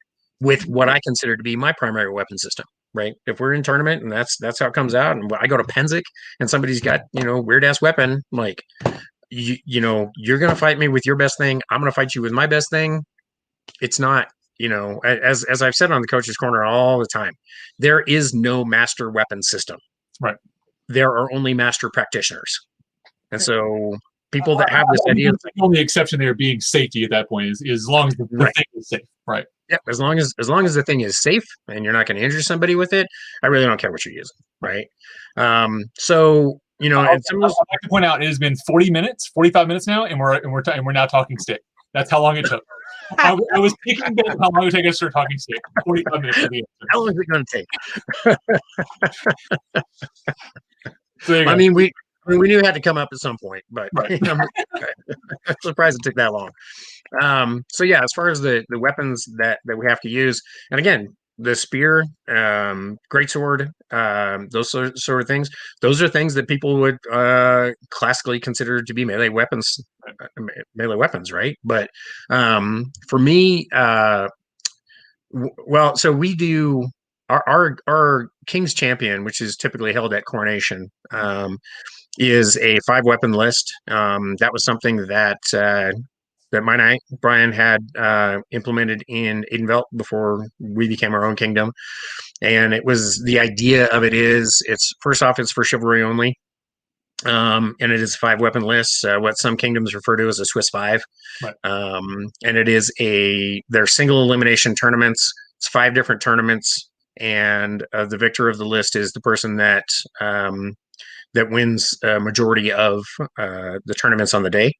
with what I consider to be my primary weapon system. Right. If we're in tournament and that's how it comes out, and I go to Penzik and somebody's got, weird ass weapon, like, you're going to fight me with your best thing. I'm going to fight you with my best thing. It's not, as I've said on the Coach's Corner all the time, there is no master weapon system. Right. There are only master practitioners. And so people that have this idea, the only exception there being safety at that point is as long as the thing is safe. Right. Yeah, as long as the thing is safe and you're not going to injure somebody with it, I really don't care what you're using, right? So and some of those, I'd like to point out, it has been 45 minutes now, and we're now talking stick. That's how long it took. I was picking back how long it would take us to start talking stick. 45 minutes. How long is it going to take? So I mean, we knew it had to come up at some point, but right. I'm surprised it took that long. So yeah, as far as the weapons that we have to use, and again, the spear, greatsword, those sort of things, those are things that people would classically consider to be melee weapons, right? But for me, so we do our King's Champion, which is typically held at Coronation, is a 5-weapon list. That was something that my knight Brian had implemented in Aidenvelt before we became our own kingdom. And it was, the idea of it is, it's first off, it's for chivalry only. And it is 5 weapon lists, what some kingdoms refer to as a Swiss 5. Right. And it is they're single elimination tournaments. It's 5 different tournaments, and the victor of the list is the person that wins a majority of the tournaments on the day.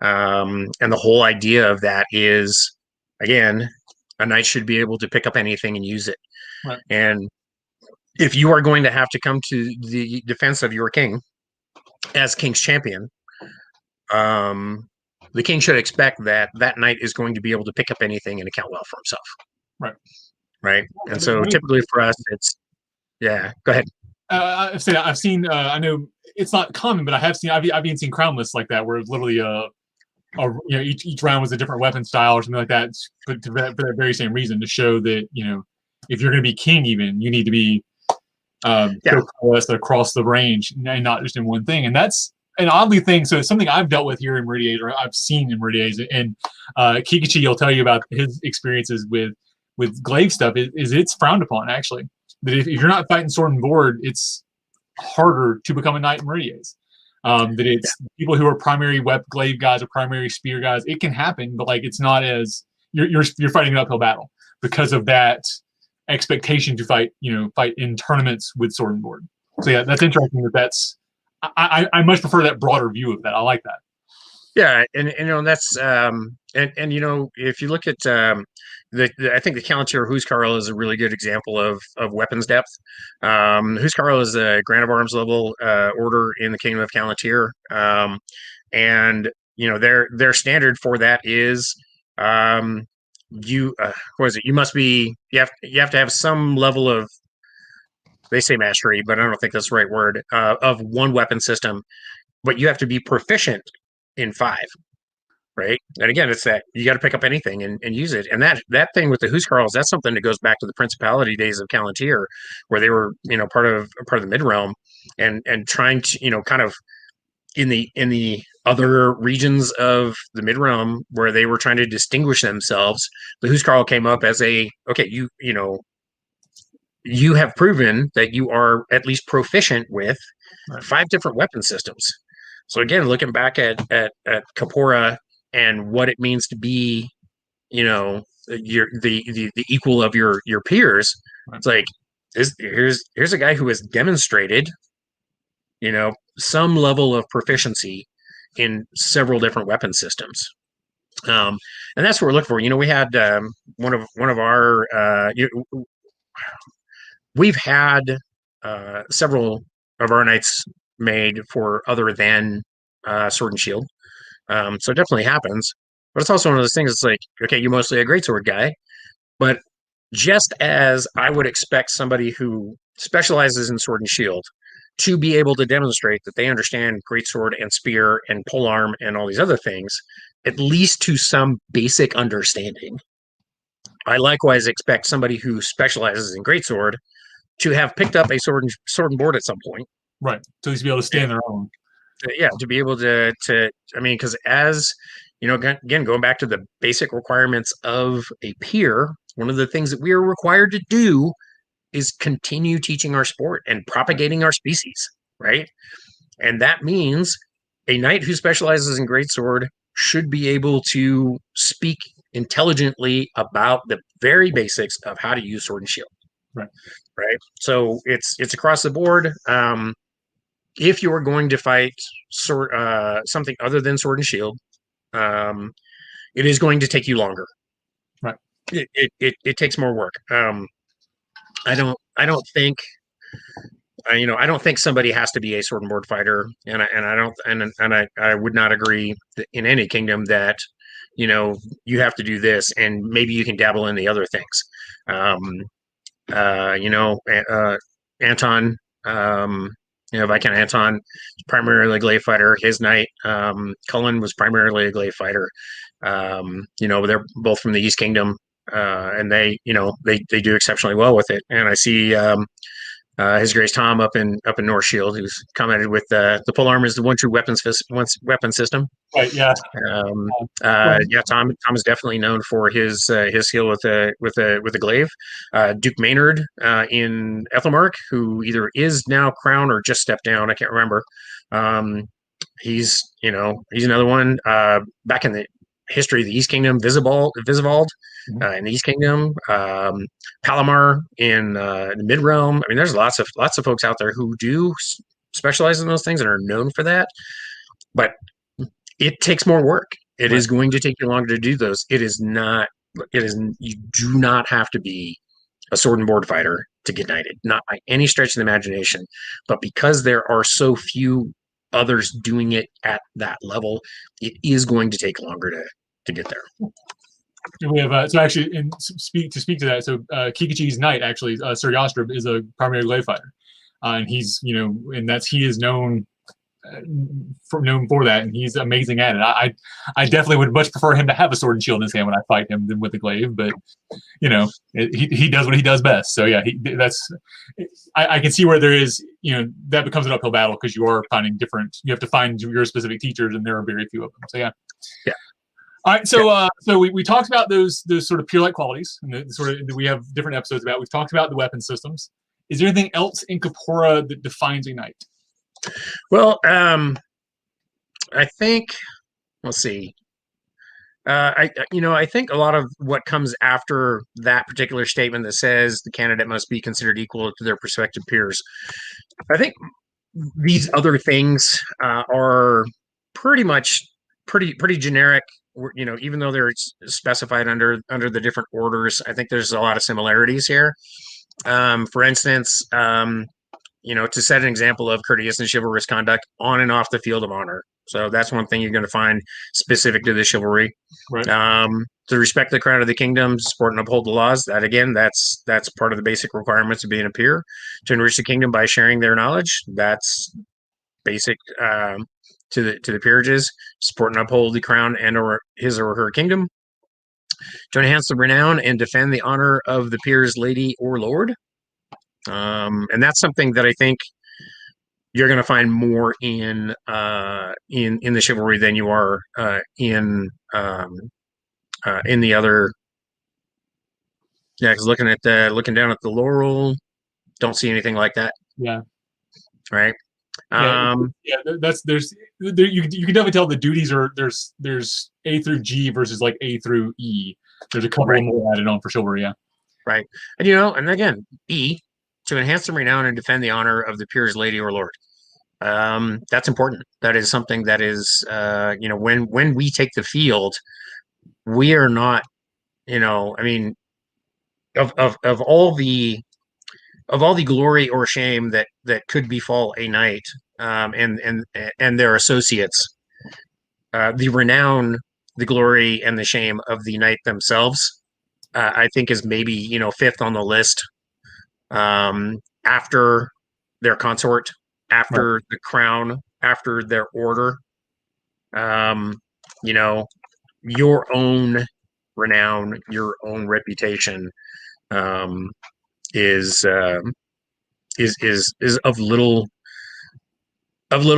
And the whole idea of that is, again, a knight should be able to pick up anything and use it. Right. And if you are going to have to come to the defense of your king as king's champion, the king should expect that knight is going to be able to pick up anything and account well for himself. Right. Right. And so typically for us, it's, yeah, go ahead. I've seen, I know it's not common, but I've even seen crown lists like that, where it's literally each round was a different weapon style or something like that, for that very same reason, to show that, if you're going to be king, even, you need to be across the range and not just in one thing. And that's an oddly thing. So it's something I've dealt with here in Meridia's, or I've seen in Meridia's, and Kikichi will tell you about his experiences with glaive stuff. Is it's frowned upon, actually. That if you're not fighting sword and board, it's harder to become a knight in Meridia's. That it's people who are primary glaive guys or primary spear guys. It can happen, but like it's not as you're fighting an uphill battle because of that expectation to fight in tournaments with sword and board. So yeah, that's interesting. I much prefer that broader view of that. I like that. Yeah, and that's and if you look at I think the Callantyr Huskarl is a really good example of weapons depth. Huskarl is a Grand of Arms level order in the Kingdom of Callantyr, and their standard for that is what is it? You have to have some level of, they say mastery, but I don't think that's the right word, of one weapon system, but you have to be proficient in 5, right? And again, it's that you got to pick up anything and use it. And that thing with the Huskarls, that's something that goes back to the Principality days of Callantyr, where they were part of the mid realm, and trying to kind of in the other regions of the mid realm where they were trying to distinguish themselves. The Huskarl came up as you have proven that you are at least proficient with 5 different weapon systems. So again, looking back at Corpora and what it means to be, the equal of your peers, it's like here's a guy who has demonstrated, some level of proficiency in several different weapon systems, and that's what we're looking for. We had one of our we've had several of our knights made for other than sword and shield. So it definitely happens. But it's also one of those things, it's like, okay, you're mostly a greatsword guy. But just as I would expect somebody who specializes in sword and shield to be able to demonstrate that they understand greatsword and spear and polearm and all these other things, at least to some basic understanding, I likewise expect somebody who specializes in greatsword to have picked up a sword and board at some point. Right. To at least be able to stand their own. Yeah, to be able to because as again, going back to the basic requirements of a peer, one of the things that we are required to do is continue teaching our sport and propagating our species, right? And that means a knight who specializes in greatsword should be able to speak intelligently about the very basics of how to use sword and shield. Right. So it's across the board. If you are going to fight something other than sword and shield, it is going to take you longer. Right. It takes more work. I don't think somebody has to be a sword and board fighter, and I would not agree in any kingdom that you have to do this, and maybe you can dabble in the other things. Anton, Viscount Anton is primarily a glaive fighter. His knight, Cullen, was primarily a glaive fighter. They're both from the East Kingdom, and they do exceptionally well with it. And I see His Grace Tom up in North Shield, who's commented with the pole armor is the one true weapon system. Right. Yeah. Um, Well, yeah, Tom is definitely known for his skill with a glaive. Duke Maynard in Ethelmark, who either is now crown or just stepped down. I can't remember. He's another one. Back in the history of the East Kingdom, Visivald in the East Kingdom, Palomar in the Mid Realm. I mean, there's lots of folks out there who do specialize in those things and are known for that. But it takes more work. It is going to take you longer to do those. It is not. It is. You do not have to be a sword and board fighter to get knighted, not by any stretch of the imagination. But because there are so few others doing it at that level, it is going to take longer to get there. We have so actually, speak to that. So Kikichi's knight actually, Sir Yostrib, is a primary glaive fighter, and he's he is known for that, and he's amazing at it. I definitely would much prefer him to have a sword and shield in his hand when I fight him than with a glaive, but he does what he does best. So yeah, I can see where there is that becomes an uphill battle because you are finding different. You have to find your specific teachers, and there are very few of them. So yeah. All right, so we talked about those sort of peer-like qualities, and we have different episodes about. We've talked about the weapon systems. Is there anything else in Corpora that defines a knight? Well, I think, let's see. I think a lot of what comes after that particular statement that says the candidate must be considered equal to their prospective peers. I think these other things are pretty much pretty generic. Even though they're specified under the different orders, I think there's a lot of similarities here. For instance, to set an example of courteous and chivalrous conduct on and off the field of honor. So that's one thing you're going to find specific to the chivalry. Right. To respect the crown of the kingdom, support and uphold the laws. That again, that's part of the basic requirements of being a peer. To enrich the kingdom by sharing their knowledge. That's basic to the peerages. Support and uphold the crown and or his or her kingdom. To enhance the renown and defend the honor of the peer's lady or lord. And that's something that I think you're going to find more in the chivalry than you are in the other. Yeah, because looking down at the laurel, don't see anything like that. Yeah. Right. You can definitely tell the duties are there's A through G versus like A through E. There's a couple more added on for chivalry. Yeah. Right. And again, E. To enhance the renown and defend the honor of the peer's lady or lord. That's important. That is something that is, when we take the field, we are not, of all the glory or shame that could befall a knight, and their associates, the renown, the glory, and the shame of the knight themselves, I think is maybe fifth on the list. After their consort, after the crown, after their order, your own renown, your own reputation, is of little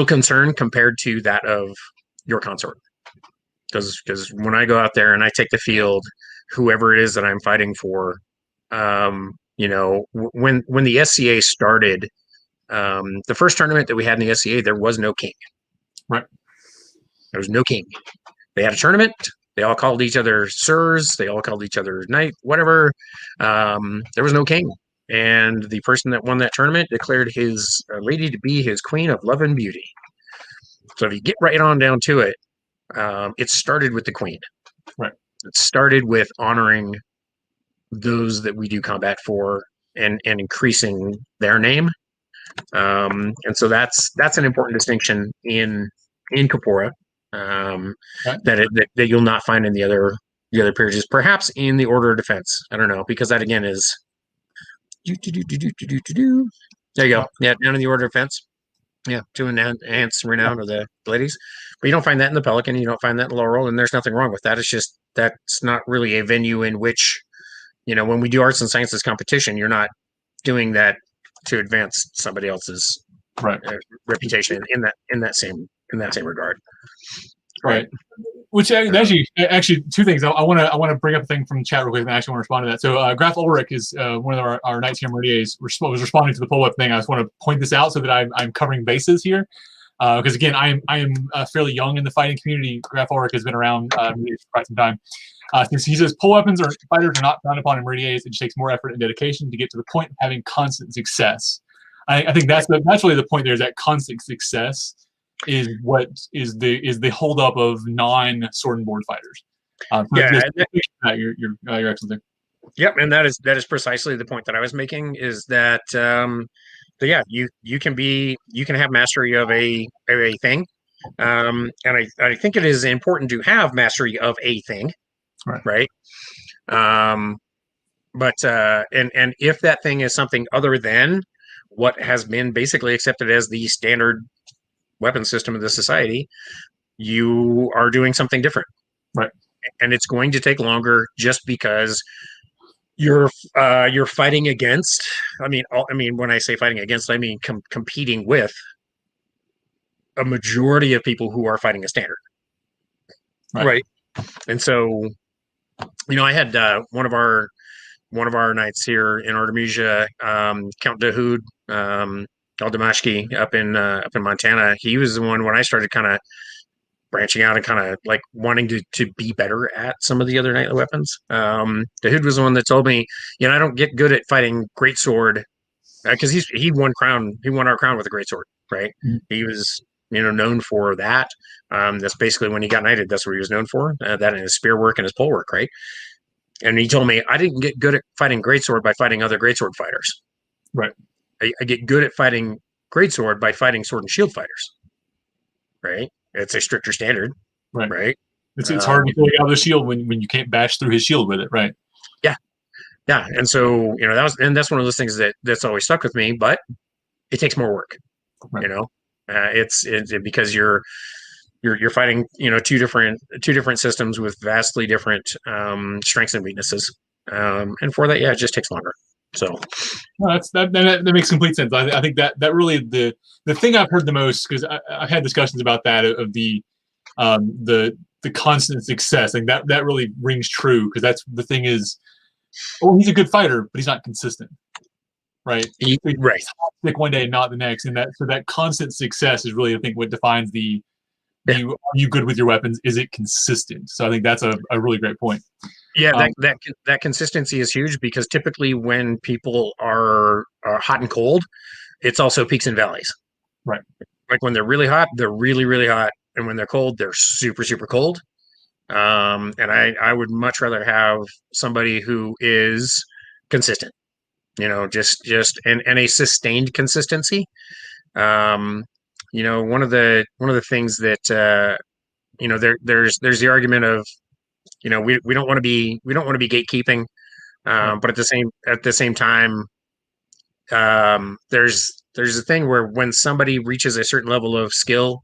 concern compared to that of your consort. Because when I go out there and I take the field, whoever it is that I'm fighting for, when the SCA started, the first tournament that we had in the SCA, there was no king. Right. There was no king. They had a tournament. They all called each other sirs. They all called each other knight, whatever. There was no king. And the person that won that tournament declared his lady to be his queen of love and beauty. So if you get right on down to it, it started with the queen. Right. It started with honoring those that we do combat for and increasing their name. And so that's an important distinction in Corpora, that you'll not find in the other peerages, perhaps in the order of defense. I don't know, because that again is there you go. Yeah, down in the order of defense. Yeah, to enhance renown of the ladies. But you don't find that in the Pelican, you don't find that in Laurel, and there's nothing wrong with that. It's just that's not really a venue in which, when we do arts and sciences competition, you're not doing that to advance somebody else's Right. reputation in that same regard. Right. Which actually two things. I want to bring up a thing from the chat real quick, and I actually want to respond to that. So Graf Ulrich is one of our knights here in Meridies was responding to the pull up thing. I just want to point this out so that I'm covering bases here, because again, I am fairly young in the fighting community. Graf Ulrich has been around for quite some time. He says pull weapons or fighters are not frowned upon in Meridies. It just takes more effort and dedication to get to the point of having constant success. I think that's really the point. There is that constant success is what is the holdup of non-sword and board fighters. Your Excellency. Yep, and that is precisely the point that I was making. Is that you can have mastery of a thing, and I think it is important to have mastery of a thing, right? But if that thing is something other than what has been basically accepted as the standard weapon system of the society, you are doing something different, right? And it's going to take longer just because you're fighting against. I mean, when I say fighting against, I mean competing with a majority of people who are fighting a standard, right? And so, I had one of our knights here in Artemisia, Count Dahud, Aldamashki up in Montana. He was the one when I started kind of branching out and kind of like wanting to be better at some of the other knightly weapons. Dahud was the one that told me, I don't get good at fighting greatsword, because he won our crown with a greatsword, right? Mm-hmm. He was known for that. That's basically when he got knighted. That's what he was known for. That and his spear work and his pole work, right? And he told me I didn't get good at fighting greatsword by fighting other greatsword fighters. Right. I get good at fighting greatsword by fighting sword and shield fighters. Right. It's a stricter standard. Right. It's hard to pull out of the shield when you can't bash through his shield with it. Right. Yeah. Yeah. And so, that's one of those things that's always stuck with me, but it takes more work. Right. It's because you're fighting, two different systems with vastly different strengths and weaknesses. And for that, it just takes longer. So that makes complete sense. I think that really the thing I've heard the most, because I've had discussions about that, of the constant success. Like that really rings true, because that's the thing is, he's a good fighter, but he's not consistent. Right. Right. Stick one day and not the next. And that constant success is really, I think, what defines are you good with your weapons? Is it consistent? So I think that's a really great point. Yeah, that consistency is huge, because typically when people are hot and cold, it's also peaks and valleys. Right. Like when they're really hot, they're really, really hot. And when they're cold, they're super, super cold. And I would much rather have somebody who is consistent, just and a sustained consistency. One of the things that there's the argument of, we don't want to be gatekeeping, but at the same time, there's a thing where when somebody reaches a certain level of skill,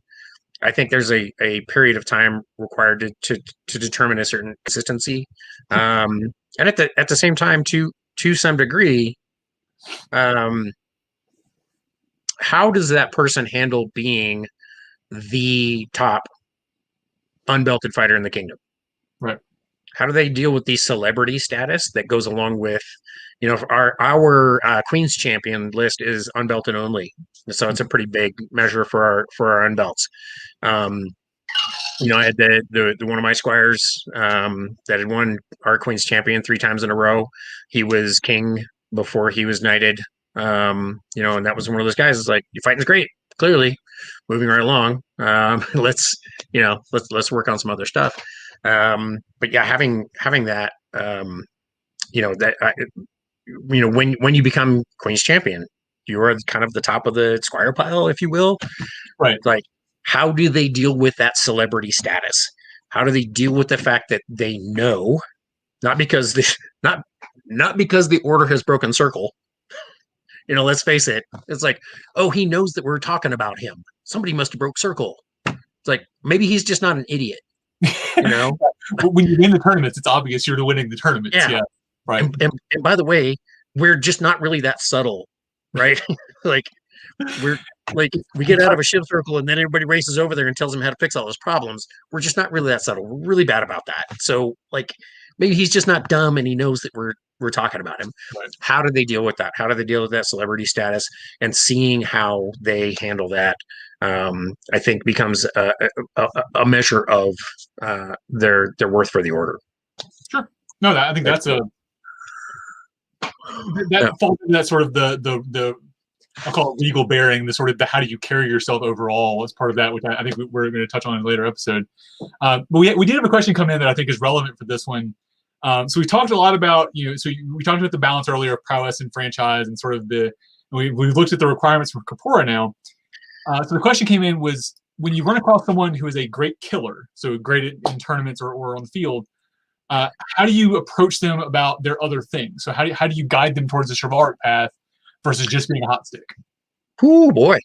I think there's a period of time required to determine a certain consistency, and at the same time, to some degree, how does that person handle being the top unbelted fighter in the kingdom? Right. How do they deal with the celebrity status that goes along with, our Queen's Champion list is unbelted only, so it's a pretty big measure for our unbelts. I had the one of my squires that had won our Queen's Champion 3 times in a row. He was king before he was knighted. And that was one of those guys. It's like, your fighting's great, clearly. Moving right along. Let's work on some other stuff. But yeah, having that, when you become Queen's Champion, you are kind of the top of the squire pile, if you will. Right. Like, how do they deal with that celebrity status? How do they deal with the fact that they know, not because the order has broken circle. Let's face it. It's like, he knows that we're talking about him. Somebody must have broke circle. It's like, maybe he's just not an idiot. When you win the tournaments, it's obvious you're winning the tournaments. Yeah. Right. And by the way, we're just not really that subtle right? Like we're like we get out of a ship circle and then everybody races over there and tells him how to fix all his problems. We're just not really that subtle. We're really bad about that. So like maybe he's just not dumb and he knows that we're talking about him. Right. How do they deal with that? How do they deal with that celebrity status? And seeing how they handle that, I think becomes a measure of their worth for the order. Sure. No, I think that's a that falls into that sort of the I'll call it legal bearing, the sort of the how do you carry yourself overall as part of that, which I think we're going to touch on in a later episode. But we did have a question come in that I think is relevant for this one. So we talked a lot about, we talked about the balance earlier of prowess and franchise and sort of we've looked at the requirements for Corpora now. So the question came in was, when you run across someone who is a great killer, so great in tournaments or on the field, how do you approach them about their other things? So how do you guide them towards the chivalric path versus just being a hot stick? Oh boy.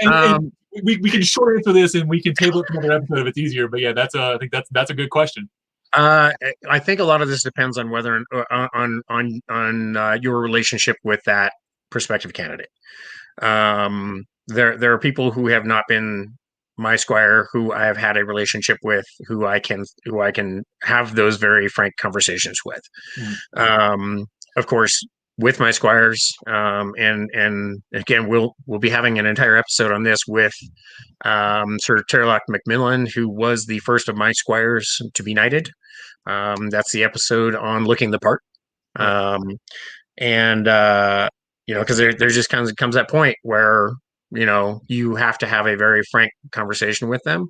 and we can short answer this and we can table it for another episode if it's easier. But yeah, I think that's a good question. I think a lot of this depends on whether on your relationship with that prospective candidate. There are people who have not been my squire who I have had a relationship with, who I can have those very frank conversations with. Of course, with my squires, and again, we'll be having an entire episode on this with Sir Terlock Macmillan, who was the first of my squires to be knighted. That's the episode on looking the part. Because there just comes that point where you have to have a very frank conversation with them.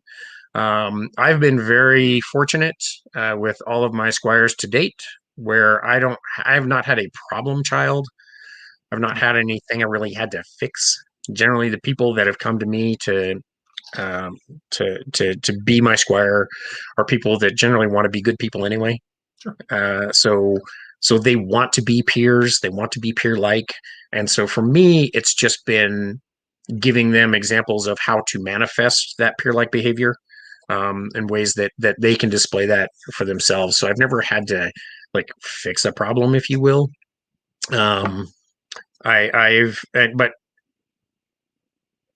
I've been very fortunate with all of my squires to date, where I have not had a problem child. I've not had anything I really had to fix. Generally, the people that have come to me to be my squire are people that generally want to be good people anyway. Sure. So they want to be peers. They want to be peer-like. And so for me, it's just been giving them examples of how to manifest that peer-like behavior in ways that they can display that for themselves. So I've never had to fix a problem, if you will. But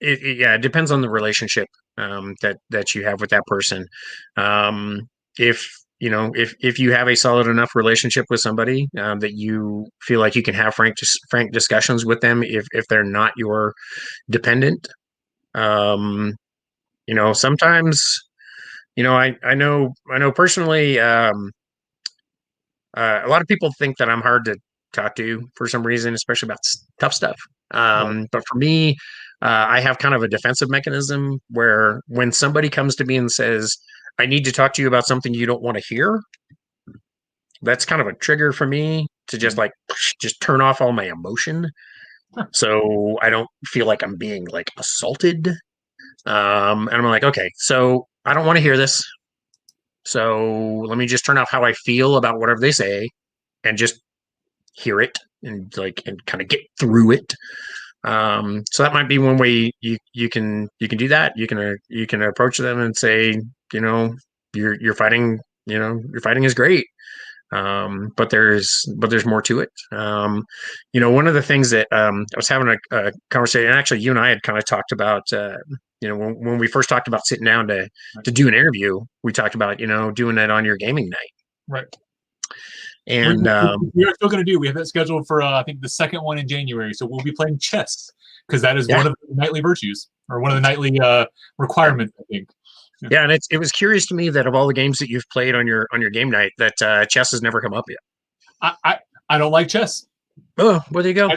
it depends on the relationship that you have with that person. If you have a solid enough relationship with somebody that you feel like you can have frank discussions with them, if they're not your dependent, sometimes, I know personally, a lot of people think that I'm hard to talk to for some reason, especially about tough stuff. But for me, I have kind of a defensive mechanism where when somebody comes to me and says, I need to talk to you about something you don't want to hear, that's kind of a trigger for me to just turn off all my emotion. So I don't feel like I'm being assaulted. And I'm like, okay, so I don't want to hear this. So let me just turn off how I feel about whatever they say and just hear it and kind of get through it. So that might be one way you can do that. You can approach them and say, you're fighting, your fighting is great. But there's more to it. One of the things that I was having a conversation, and actually you and I had kind of talked about, when we first talked about sitting down to do an interview, we talked about, doing it on your gaming night. Right. And we are still going to do. We have that scheduled for I think the second one in January. So we'll be playing chess because that is one of the nightly virtues or one of the nightly requirements, I think. Yeah, and it was curious to me that of all the games that you've played on your game night, that chess has never come up yet. I don't like chess. Oh, well, there you go.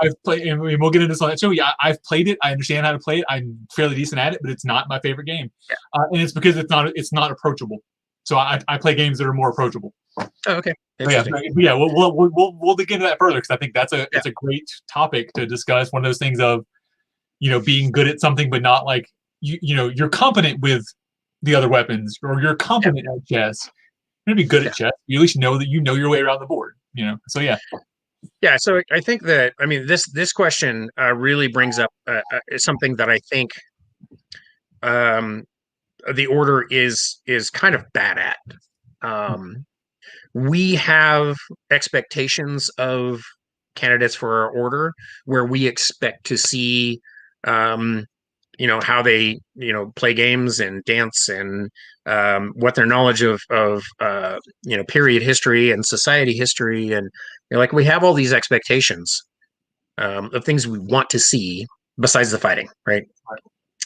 I've played, and we'll get into this on that show. Yeah, I've played it. I understand how to play it. I'm fairly decent at it, but it's not my favorite game, and it's because it's not approachable. So I play games that are more approachable. Oh, okay. Yeah, we'll dig into that further because I think it's a great topic to discuss. One of those things of being good at something, but not you're competent with the other weapons, or you're competent at chess. You're gonna be good at chess. You at least know that you know your way around the board. So yeah. Yeah, so I think that this question really brings up something that I think the order is kind of bad at. We have expectations of candidates for our order, where we expect to see, how they, play games and dance, and what their knowledge of period history and society history, and like we have all these expectations of things we want to see besides the fighting, right?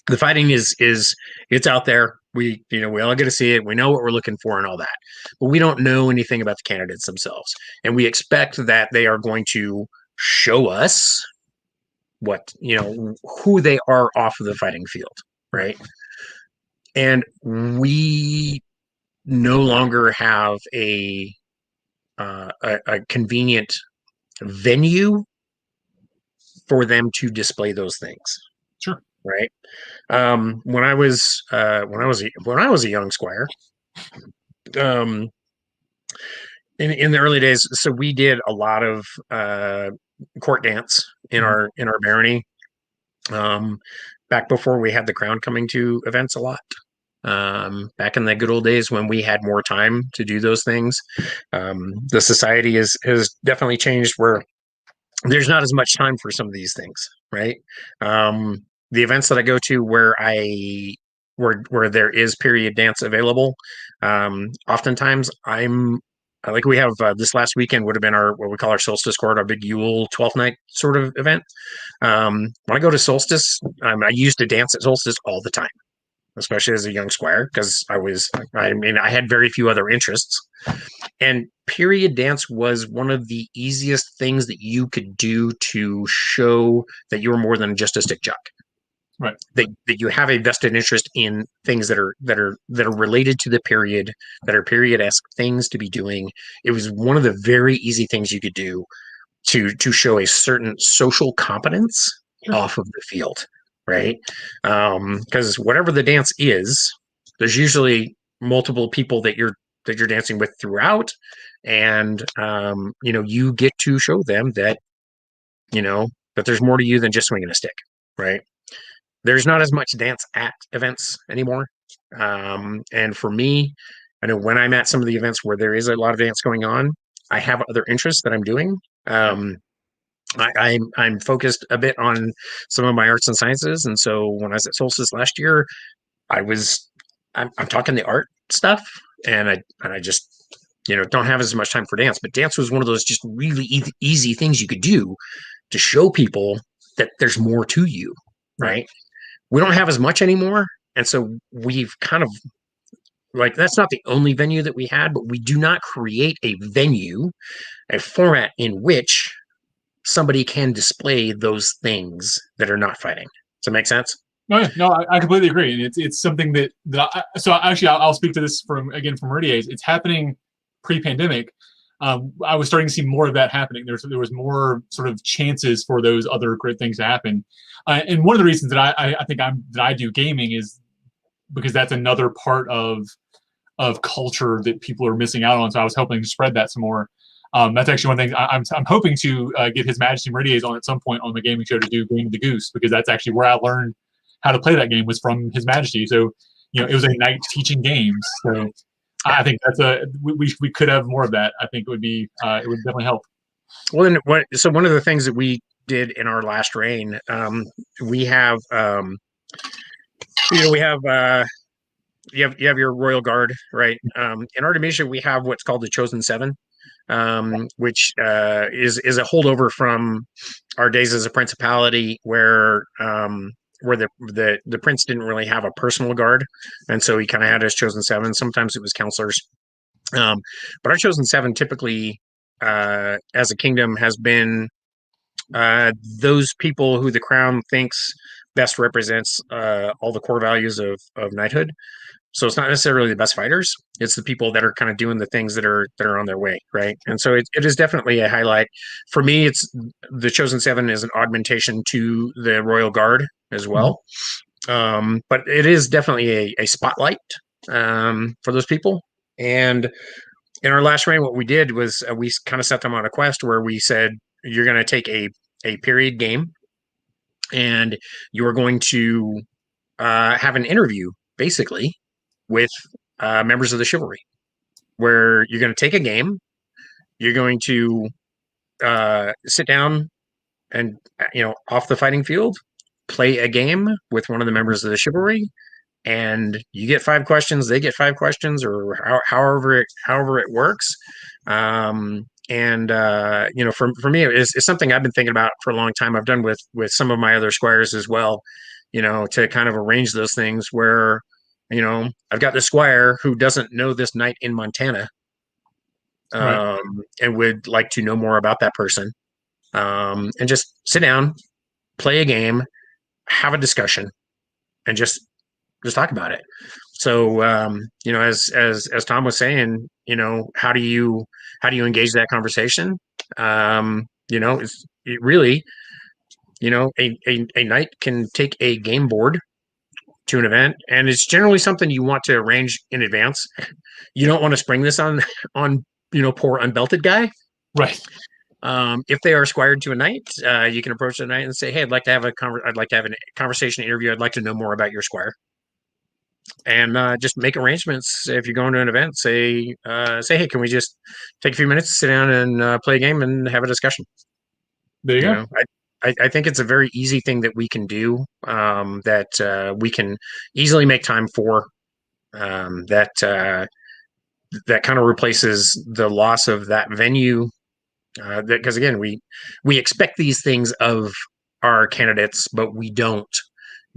The fighting is it's out there. We all get to see it. We know what we're looking for and all that, but we don't know anything about the candidates themselves, and we expect that they are going to show us what who they are off of the fighting field, right? And we no longer have a convenient venue for them to display those things. Sure. Right. When I was a young squire, in the early days, so we did a lot of court dance in our barony. Back before we had the crown coming to events a lot. Back in the good old days when we had more time to do those things. The society has definitely changed, where there's not as much time for some of these things, right? The events that I go to where there is period dance available, oftentimes like we have this last weekend would have been our what we call our solstice court, our big Yule 12th night sort of event. When I go to solstice, I used to dance at solstice all the time, especially as a young squire, because I had very few other interests. And period dance was one of the easiest things that you could do to show that you were more than just a stick jock. Right. That you have a vested interest in things that are related to the period, that are period-esque things to be doing. It was one of the very easy things you could do to show a certain social competence off of the field, right? Because whatever the dance is, there's usually multiple people that you're dancing with throughout, and you get to show them that that there's more to you than just swinging a stick, right? There's not as much dance at events anymore, and for me, I know when I'm at some of the events where there is a lot of dance going on, I have other interests that I'm doing. I'm focused a bit on some of my arts and sciences, and so when I was at Solstice last year, I'm talking the art stuff, and I just don't have as much time for dance. But dance was one of those just really easy things you could do to show people that there's more to you, right? We don't have as much anymore, and so we've kind of that's not the only venue that we had, but we do not create a venue, a format in which somebody can display those things that are not fighting. Does that make sense? No, I completely agree, and it's something that so actually I'll speak to this from Meridia's. It's happening pre-pandemic. I was starting to see more of that happening. There was more sort of chances for those other great things to happen, and one of the reasons that I think I do gaming is because that's another part of culture that people are missing out on. So I was helping spread that some more. That's actually one thing I'm hoping to get His Majesty Meridia's on at some point on the gaming show to do Game of the Goose, because that's actually where I learned how to play that game, was from His Majesty. So it was a knight teaching games. So I think that's we could have more of that. I think it would definitely help. Well, so one of the things that we did in our last reign, we have you have your royal guard, right? In Artemisia, we have what's called the Chosen Seven, which is a holdover from our days as a principality, where the prince didn't really have a personal guard, and so he kind of had his Chosen Seven. Sometimes it was counselors, but our Chosen Seven typically, as a kingdom, has been those people who the crown thinks best represents all the core values of knighthood. So it's not necessarily the best fighters; it's the people that are kind of doing the things that are on their way, right? And so it is definitely a highlight for me. It's the Chosen Seven is an augmentation to the Royal Guard as well, but it is definitely a spotlight for those people. And in our last reign, what we did was we kind of set them on a quest where we said, you're going to take a period game, and you're going to have an interview, basically, with members of the chivalry, where you're going to take a game, you're going to sit down and, off the fighting field, play a game with one of the members of the chivalry, and you get 5 questions, they get 5 questions, or however it works. For me, it's something I've been thinking about for a long time. I've done with some of my other squires as well, to kind of arrange those things where, I've got the squire who doesn't know this knight in Montana, Right. and would like to know more about that person, and just sit down, play a game, have a discussion, and just talk about it. So, as Tom was saying, how do you engage that conversation? It really, a knight can take a game board to an event, and it's generally something you want to arrange in advance. You don't want to spring this on poor unbelted guy. Right. If they are squired to a knight, you can approach the knight and say, "Hey, I'd like to have a conversation interview. I'd like to know more about your squire." And just make arrangements. If you're going to an event, say, "Hey, can we just take a few minutes to sit down and play a game and have a discussion?" There you go. I think it's a very easy thing that we can do, that we can easily make time for. That kind of replaces the loss of that venue. Because again, we expect these things of our candidates, but we don't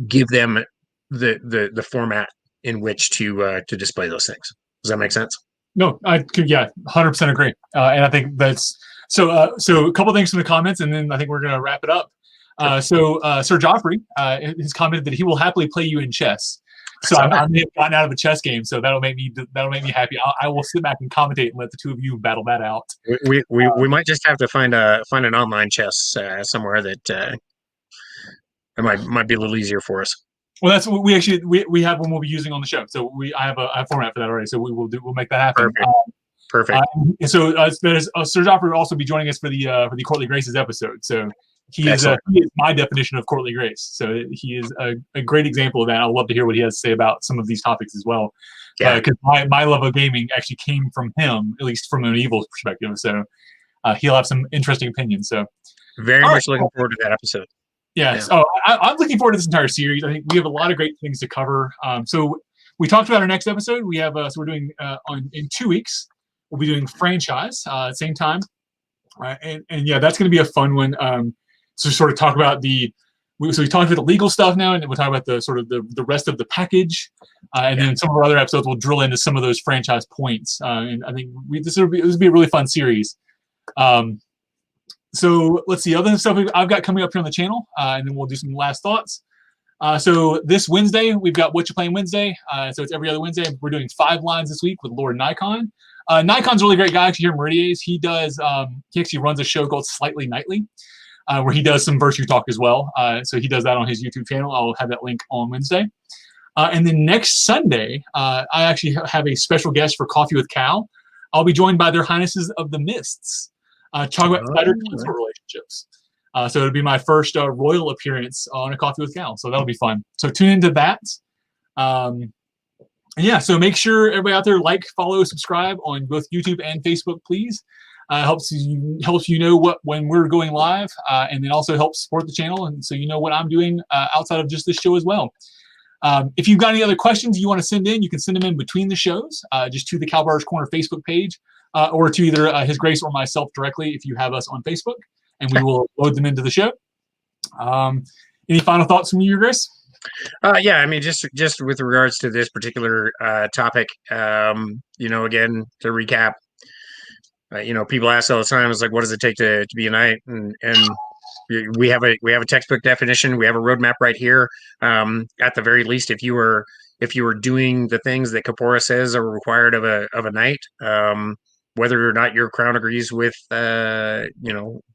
give them the format in which to display those things. Does that make sense? No, I could, 100% agree. And I think that's so. So a couple things from the comments, and then I think we're going to wrap it up. Sir Joffrey has commented that he will happily play you in chess. So I may have gotten out of a chess game, so that'll make me happy. I will sit back and commentate and let the two of you battle that out. We might just have to find an online chess somewhere that might be a little easier for us. Well, that's what we have one we'll be using on the show. So I have a format for that already. So we'll make that happen. Perfect. And so Sir Joffrey will also be joining us for the Courtly Graces episode. So he is my definition of courtly grace. So he is a great example of that. I'd love to hear what he has to say about some of these topics as well. Because my love of gaming actually came from him, at least from an evil perspective. So he'll have some interesting opinions. So very much looking forward to that episode. Yes. Yeah. I'm looking forward to this entire series. I think we have a lot of great things to cover. So we talked about our next episode. We have so we're doing in 2 weeks. We'll be doing franchise same time, and that's going to be a fun one. So sort of talk about we talked about the legal stuff now, and then we'll talk about the sort of the rest of the package, and then some of our other episodes will drill into some of those franchise points. And I think this will be a really fun series. So let's see, other stuff I've got coming up here on the channel, and then we'll do some last thoughts. So this Wednesday, we've got What You Playing Wednesday. So it's every other Wednesday. We're doing 5 lines this week with Lord Nikon. Nikon's a really great guy actually here in Meridies. He actually runs a show called Slightly Nightly, where he does some virtue talk as well. So he does that on his YouTube channel. I'll have that link on Wednesday. And then next Sunday, I actually have a special guest for Coffee with Cal. I'll be joined by their Highnesses of the Mists. Talk about spider-consort relationships. So it'll be my first royal appearance on a Coffee with Cal. So that'll be fun. So tune into that. So make sure everybody out there follow, subscribe on both YouTube and Facebook, please. Helps you know when we're going live, and then also helps support the channel, and so you know what I'm doing outside of just this show as well. If you've got any other questions you want to send in, you can send them in between the shows, just to the Calbar's Corner Facebook page. Or to either His Grace or myself directly if you have us on Facebook, and we will load them into the show. Any final thoughts from you, Your Grace? I mean, just with regards to this particular topic, again, to recap, people ask all the time, it's like, what does it take to be a knight? And we have a textbook definition. We have a roadmap right here. At the very least, if you were doing the things that Corpora says are required of a knight, whether or not your crown agrees with, whether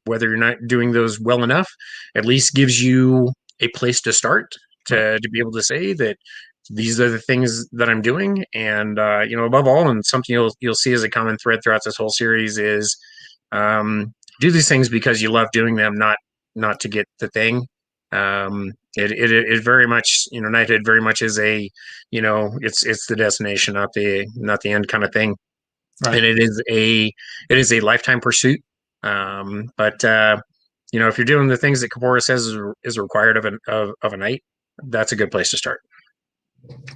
you're not doing those well enough, at least gives you a place to start to be able to say that these are the things that I'm doing. And, above all, and something you'll see as a common thread throughout this whole series is do these things because you love doing them, not to get the thing. It very much, knighthood very much is a, it's the destination, not the end kind of thing. Right. And it is a lifetime pursuit. But if you're doing the things that Corpora says is required of a knight, that's a good place to start.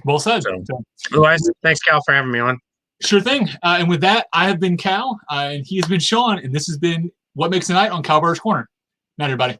Well said. So, otherwise, thanks, Cal, for having me on. Sure thing. And with that, I have been Cal, and he has been Sean, and this has been What Makes a Knight on Calbar's Corner. Night, everybody.